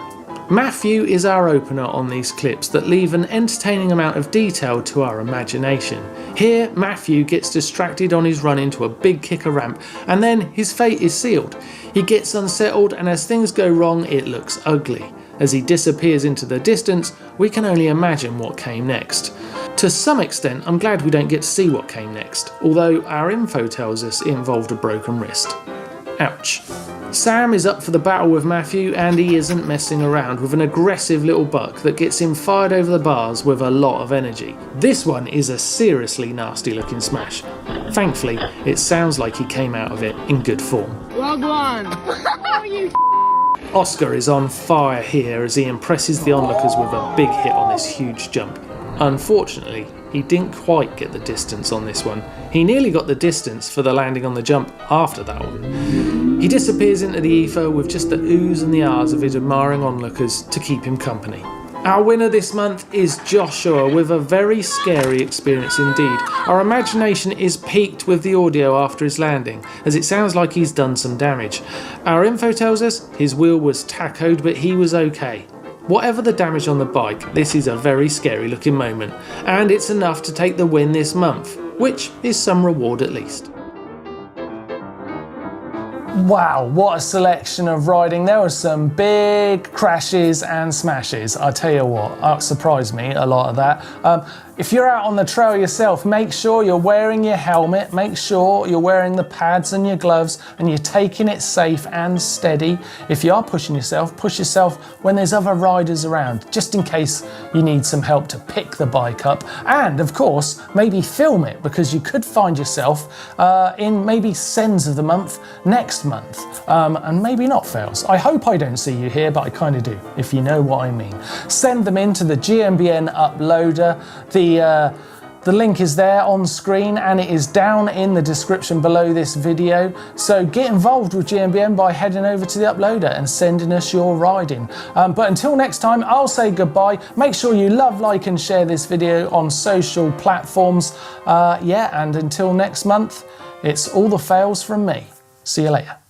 Matthew is our opener on these clips that leave an entertaining amount of detail to our imagination. Here, Matthew gets distracted on his run into a big kicker ramp, and then his fate is sealed. He gets unsettled, and as things go wrong, it looks ugly. As he disappears into the distance, we can only imagine what came next. To some extent, I'm glad we don't get to see what came next, although our info tells us it involved a broken wrist. Ouch. Sam is up for the battle with Matthew, and he isn't messing around with an aggressive little buck that gets him fired over the bars with a lot of energy. This one is a seriously nasty looking smash. Thankfully, it sounds like he came out of it in good form.
Well done.
Oscar is on fire here as he impresses the onlookers with a big hit on this huge jump. Unfortunately, he didn't quite get the distance on this one. He nearly got the distance for the landing on the jump after that one. He disappears into the ether with just the oohs and the ahs of his admiring onlookers to keep him company. Our winner this month is Joshua with a very scary experience indeed. Our imagination is peaked with the audio after his landing, as it sounds like he's done some damage. Our info tells us his wheel was tachoed, but he was okay. Whatever the damage on the bike, this is a very scary looking moment, and it's enough to take the win this month, which is some reward at least.
Wow, what a selection of riding. There were some big crashes and smashes. I tell you what, that surprised me, a lot of that. If you're out on the trail yourself, make sure you're wearing your helmet, make sure you're wearing the pads and your gloves, and you're taking it safe and steady. If you are pushing yourself, push yourself when there's other riders around, just in case you need some help to pick the bike up. And of course, maybe film it, because you could find yourself in maybe Sends of the Month next month, and maybe not Fails. I hope I don't see you here, but I kind of do, if you know what I mean. Send them into the GMBN uploader. The link is there on screen, and it is down in the description below this video. So get involved with GMBN by heading over to the uploader and sending us your riding. But until next time, I'll say goodbye. Make sure you love, like and share this video on social platforms. And until next month, it's all the fails from me. See you later.